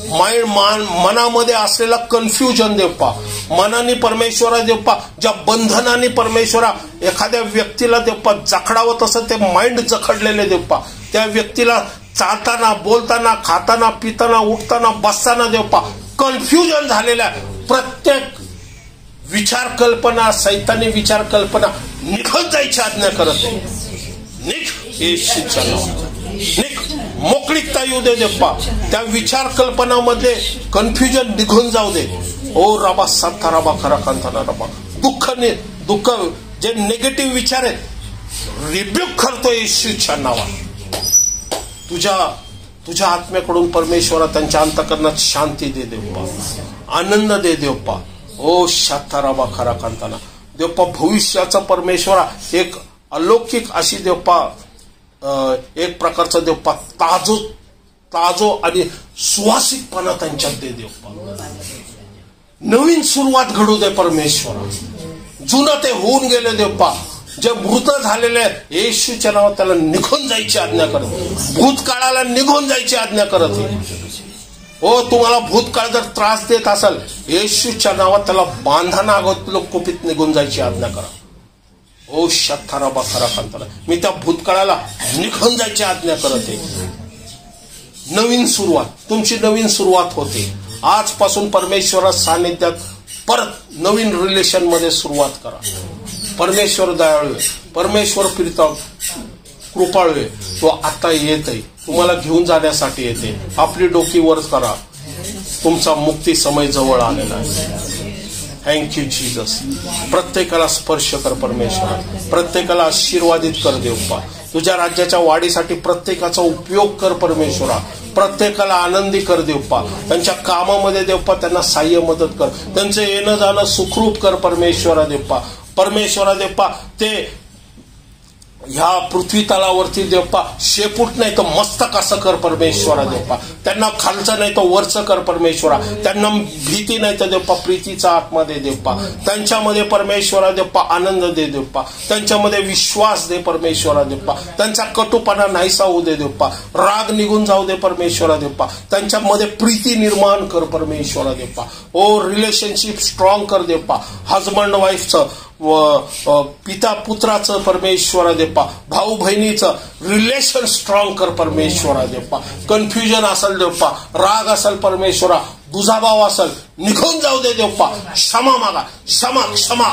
मनामध्ये असलेला कन्फ्युजन देवपा, मनाने परमेश्वरा देवपा ज्या बंधनाने परमेश्वरा एखाद्या व्यक्तीला देवपा जखडावत असं ते माइंड जखडलेले देवपा. त्या व्यक्तीला चालताना, बोलताना, खाताना, पिताना, उठताना, बसताना देवपा कन्फ्युजन झालेल्या प्रत्येक विचार कल्पना, सैतानी विचार कल्पना निघत जायची आज्ञा करत आहे. निघ येशूच्या नावात. निघ, मोकळीकता येऊ दे देवपा. त्या विचार कल्पनामध्ये कन्फ्युजन निघून जाऊ दे. ओ रबा साता रबा खरा कांताना रबा. दुःख जे निगेटिव्ह विचार आहेत रिब्यूक करतो येशूच्या नावात. तुझ्या आत्म्याकडून परमेश्वरा त्यांच्या अंतःकरणात शांती दे देवपा, आनंद दे देवपा. ओ शाताराबा खरा कांताना देवपा. भविष्याचा परमेश्वरा एक अलौकिक अशी देवपा, एक प्रकारचा देवपा ताजो आणि सुवासिकपणा त्यांच्यात दे देवपा. नवीन सुरुवात घडू दे परमेश्वरा. जुनं ते होऊन गेले देवपा, जे मृत झालेले येशूच्या नावात त्याला निघून जायची आज्ञा करत. भूतकाळाला निघून जायची आज्ञा करत. हो, तुम्हाला भूतकाळ जर त्रास देत असेल येशूच्या नावात त्याला बांधना अगोदर लोककुपीत निघून जायची आज्ञा करा. ओ शताराबा खरा कांताला. मी त्या भूतकाळाला निघून जायची आज्ञा करत आहे. नवीन सुरुवात, तुमची नवीन सुरुवात होते आजपासून. परमेश्वरा सानिध्यात परत नवीन रिलेशन मध्ये सुरुवात करा. परमेश्वर दयाळू आहे, परमेश्वर कृपाळू आहे. तो आता येत आहे, तुम्हाला घेऊन जाण्यासाठी येते. आपली डोकी वर करा, तुमचा मुक्ती समय जवळ आलेला आहे. Thank you Jesus. प्रत्येकाला स्पर्श कर परमेश्वर, प्रत्येकाला आशीर्वादित कर देवपा. तुझ्या राज्याच्या वाढीसाठी प्रत्येकाचा उपयोग कर परमेश्वरा. प्रत्येकाला आनंदी कर देवपा. त्यांच्या कामामध्ये देवपा त्यांना साह्य मदत कर. त्यांचं येणं जाणं सुखरूप कर परमेश्वरा देवपा. परमेश्वरा देवपा ते ह्या पृथ्वी तलावरती देवपा शेपूट नाही तर मस्तक असं कर परमेश्वरा देवपा. त्यांना खालचं नाही तर वरचं कर परमेश्वरा. त्यांना भीती नाही तर देवपा प्रीतीचा आत्मा दे देवपा. त्यांच्यामध्ये परमेश्वरा देवपा आनंद दे देवपा. त्यांच्यामध्ये विश्वास दे परमेश्वरा देवपा. त्यांचा कटुपणा नाहीसा होऊ दे देवपा. राग निघून जाऊ दे परमेश्वरा देवपा. त्यांच्यामध्ये प्रीती निर्माण कर परमेश्वरा देवपा. ओ रिलेशनशिप स्ट्रॉंग कर देवपा. हजबंड वाईफचं पिता पुत्राचं परमेश्वरा देवपा. भाऊ बहिणीचं रिलेशन स्ट्रॉंग कर परमेश्वरा देवपा. कन्फ्युजन असेल देवपा, राग असेल परमेश्वरा, दुजाभाव असेल निघून जाऊ दे देवपा. क्षमा मागा. क्षमा क्षमा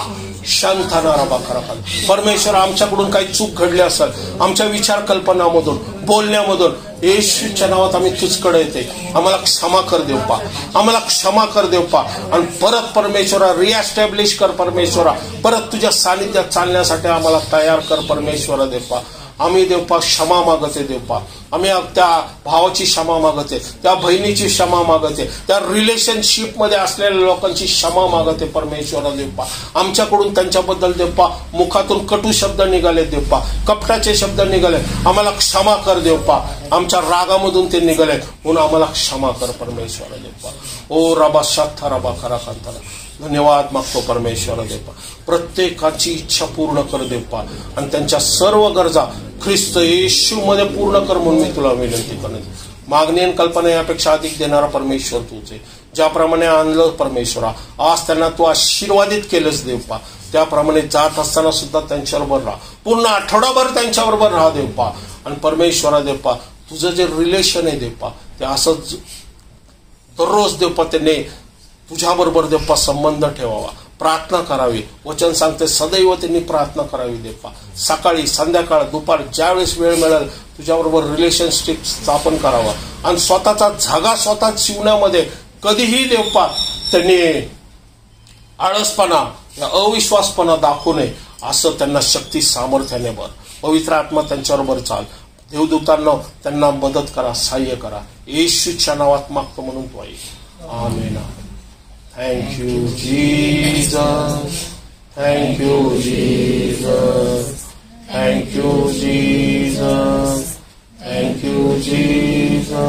शांताना रबा खरा परमेश्वर. आमच्याकडून काही चूक घडली असेल आमच्या विचार कल्पनामधून बोलण्यामधून येशूच्या नावात आम्ही तुझकडे येते. आम्हाला क्षमा कर देवपा. आम्हाला क्षमा कर देवपा. आणि परत परमेश्वरा रिएस्टॅब्लिश कर परमेश्वरा. परत तुझ्या सानिध्यात चालण्यासाठी आम्हाला तयार कर परमेश्वरा देवपा. आम्ही देवपा क्षमा मागते देवपा. आम्ही त्या भावाची क्षमा मागते, त्या बहिणीची क्षमा मागते, त्या रिलेशनशिप मध्ये असलेल्या लोकांची क्षमा मागते परमेश्वरा देवपा. आमच्याकडून त्यांच्याबद्दल देवपा मुखातून कटू शब्द निघाले देवपा, कपटाचे शब्द निघाले. आम्हाला क्षमा कर देवपा. आमच्या रागामधून ते निघाले म्हणून आम्हाला क्षमा कर परमेश्वरा देवपा. ओ रबा शाथा रबा खरा खांताला धन्यवाद मागतो परमेश्वरा देवपा. प्रत्येकाची इच्छा पूर्ण कर देवपा. आणि त्यांच्या सर्व गरजा ख्रिस्त येशू मध्ये पूर्ण कर म्हणून मी तुला विनंती करते. मागणी आणि कल्पना यापेक्षा अधिक देणारा परमेश्वर तूच आहे. ज्याप्रमाणे आणलं परमेश्वरा आज त्यांना तू आशीर्वादित केलंस देवपा. त्याप्रमाणे जात असताना सुद्धा त्यांच्याबरोबर राहा. पूर्ण आठवडाभर त्यांच्याबरोबर राहा देवपा. आणि परमेश्वरा देवपा तुझं जे रिलेशन आहे देवपा ते असंच दररोज देवपा त्याने तुझ्याबरोबर देवपा संबंध ठेवावा, प्रार्थना करावी. वचन सांगते सदैव त्यांनी प्रार्थना करावी देवपा. सकाळी संध्याकाळ दुपार ज्यावेळेस वेळ मिळेल तुझ्याबरोबर रिलेशनशिप स्थापन करावा. आणि स्वतःचा धागा स्वतः शिवण्यामध्ये कधीही देवपा त्यांनी आळसपणा या अविश्वासपणा दाखवू नये. असं त्यांना शक्ती सामर्थ्याने भर. पवित्र आत्मा त्यांच्याबरोबर चाल. देवदूतांना त्यांना मदत करा, सहाय्य करा. येशूच्या नावात मागतो म्हणून तो ऐक. आमेन. Thank you, Jesus. Thank you, Jesus. Thank you, Jesus. Thank you, Jesus.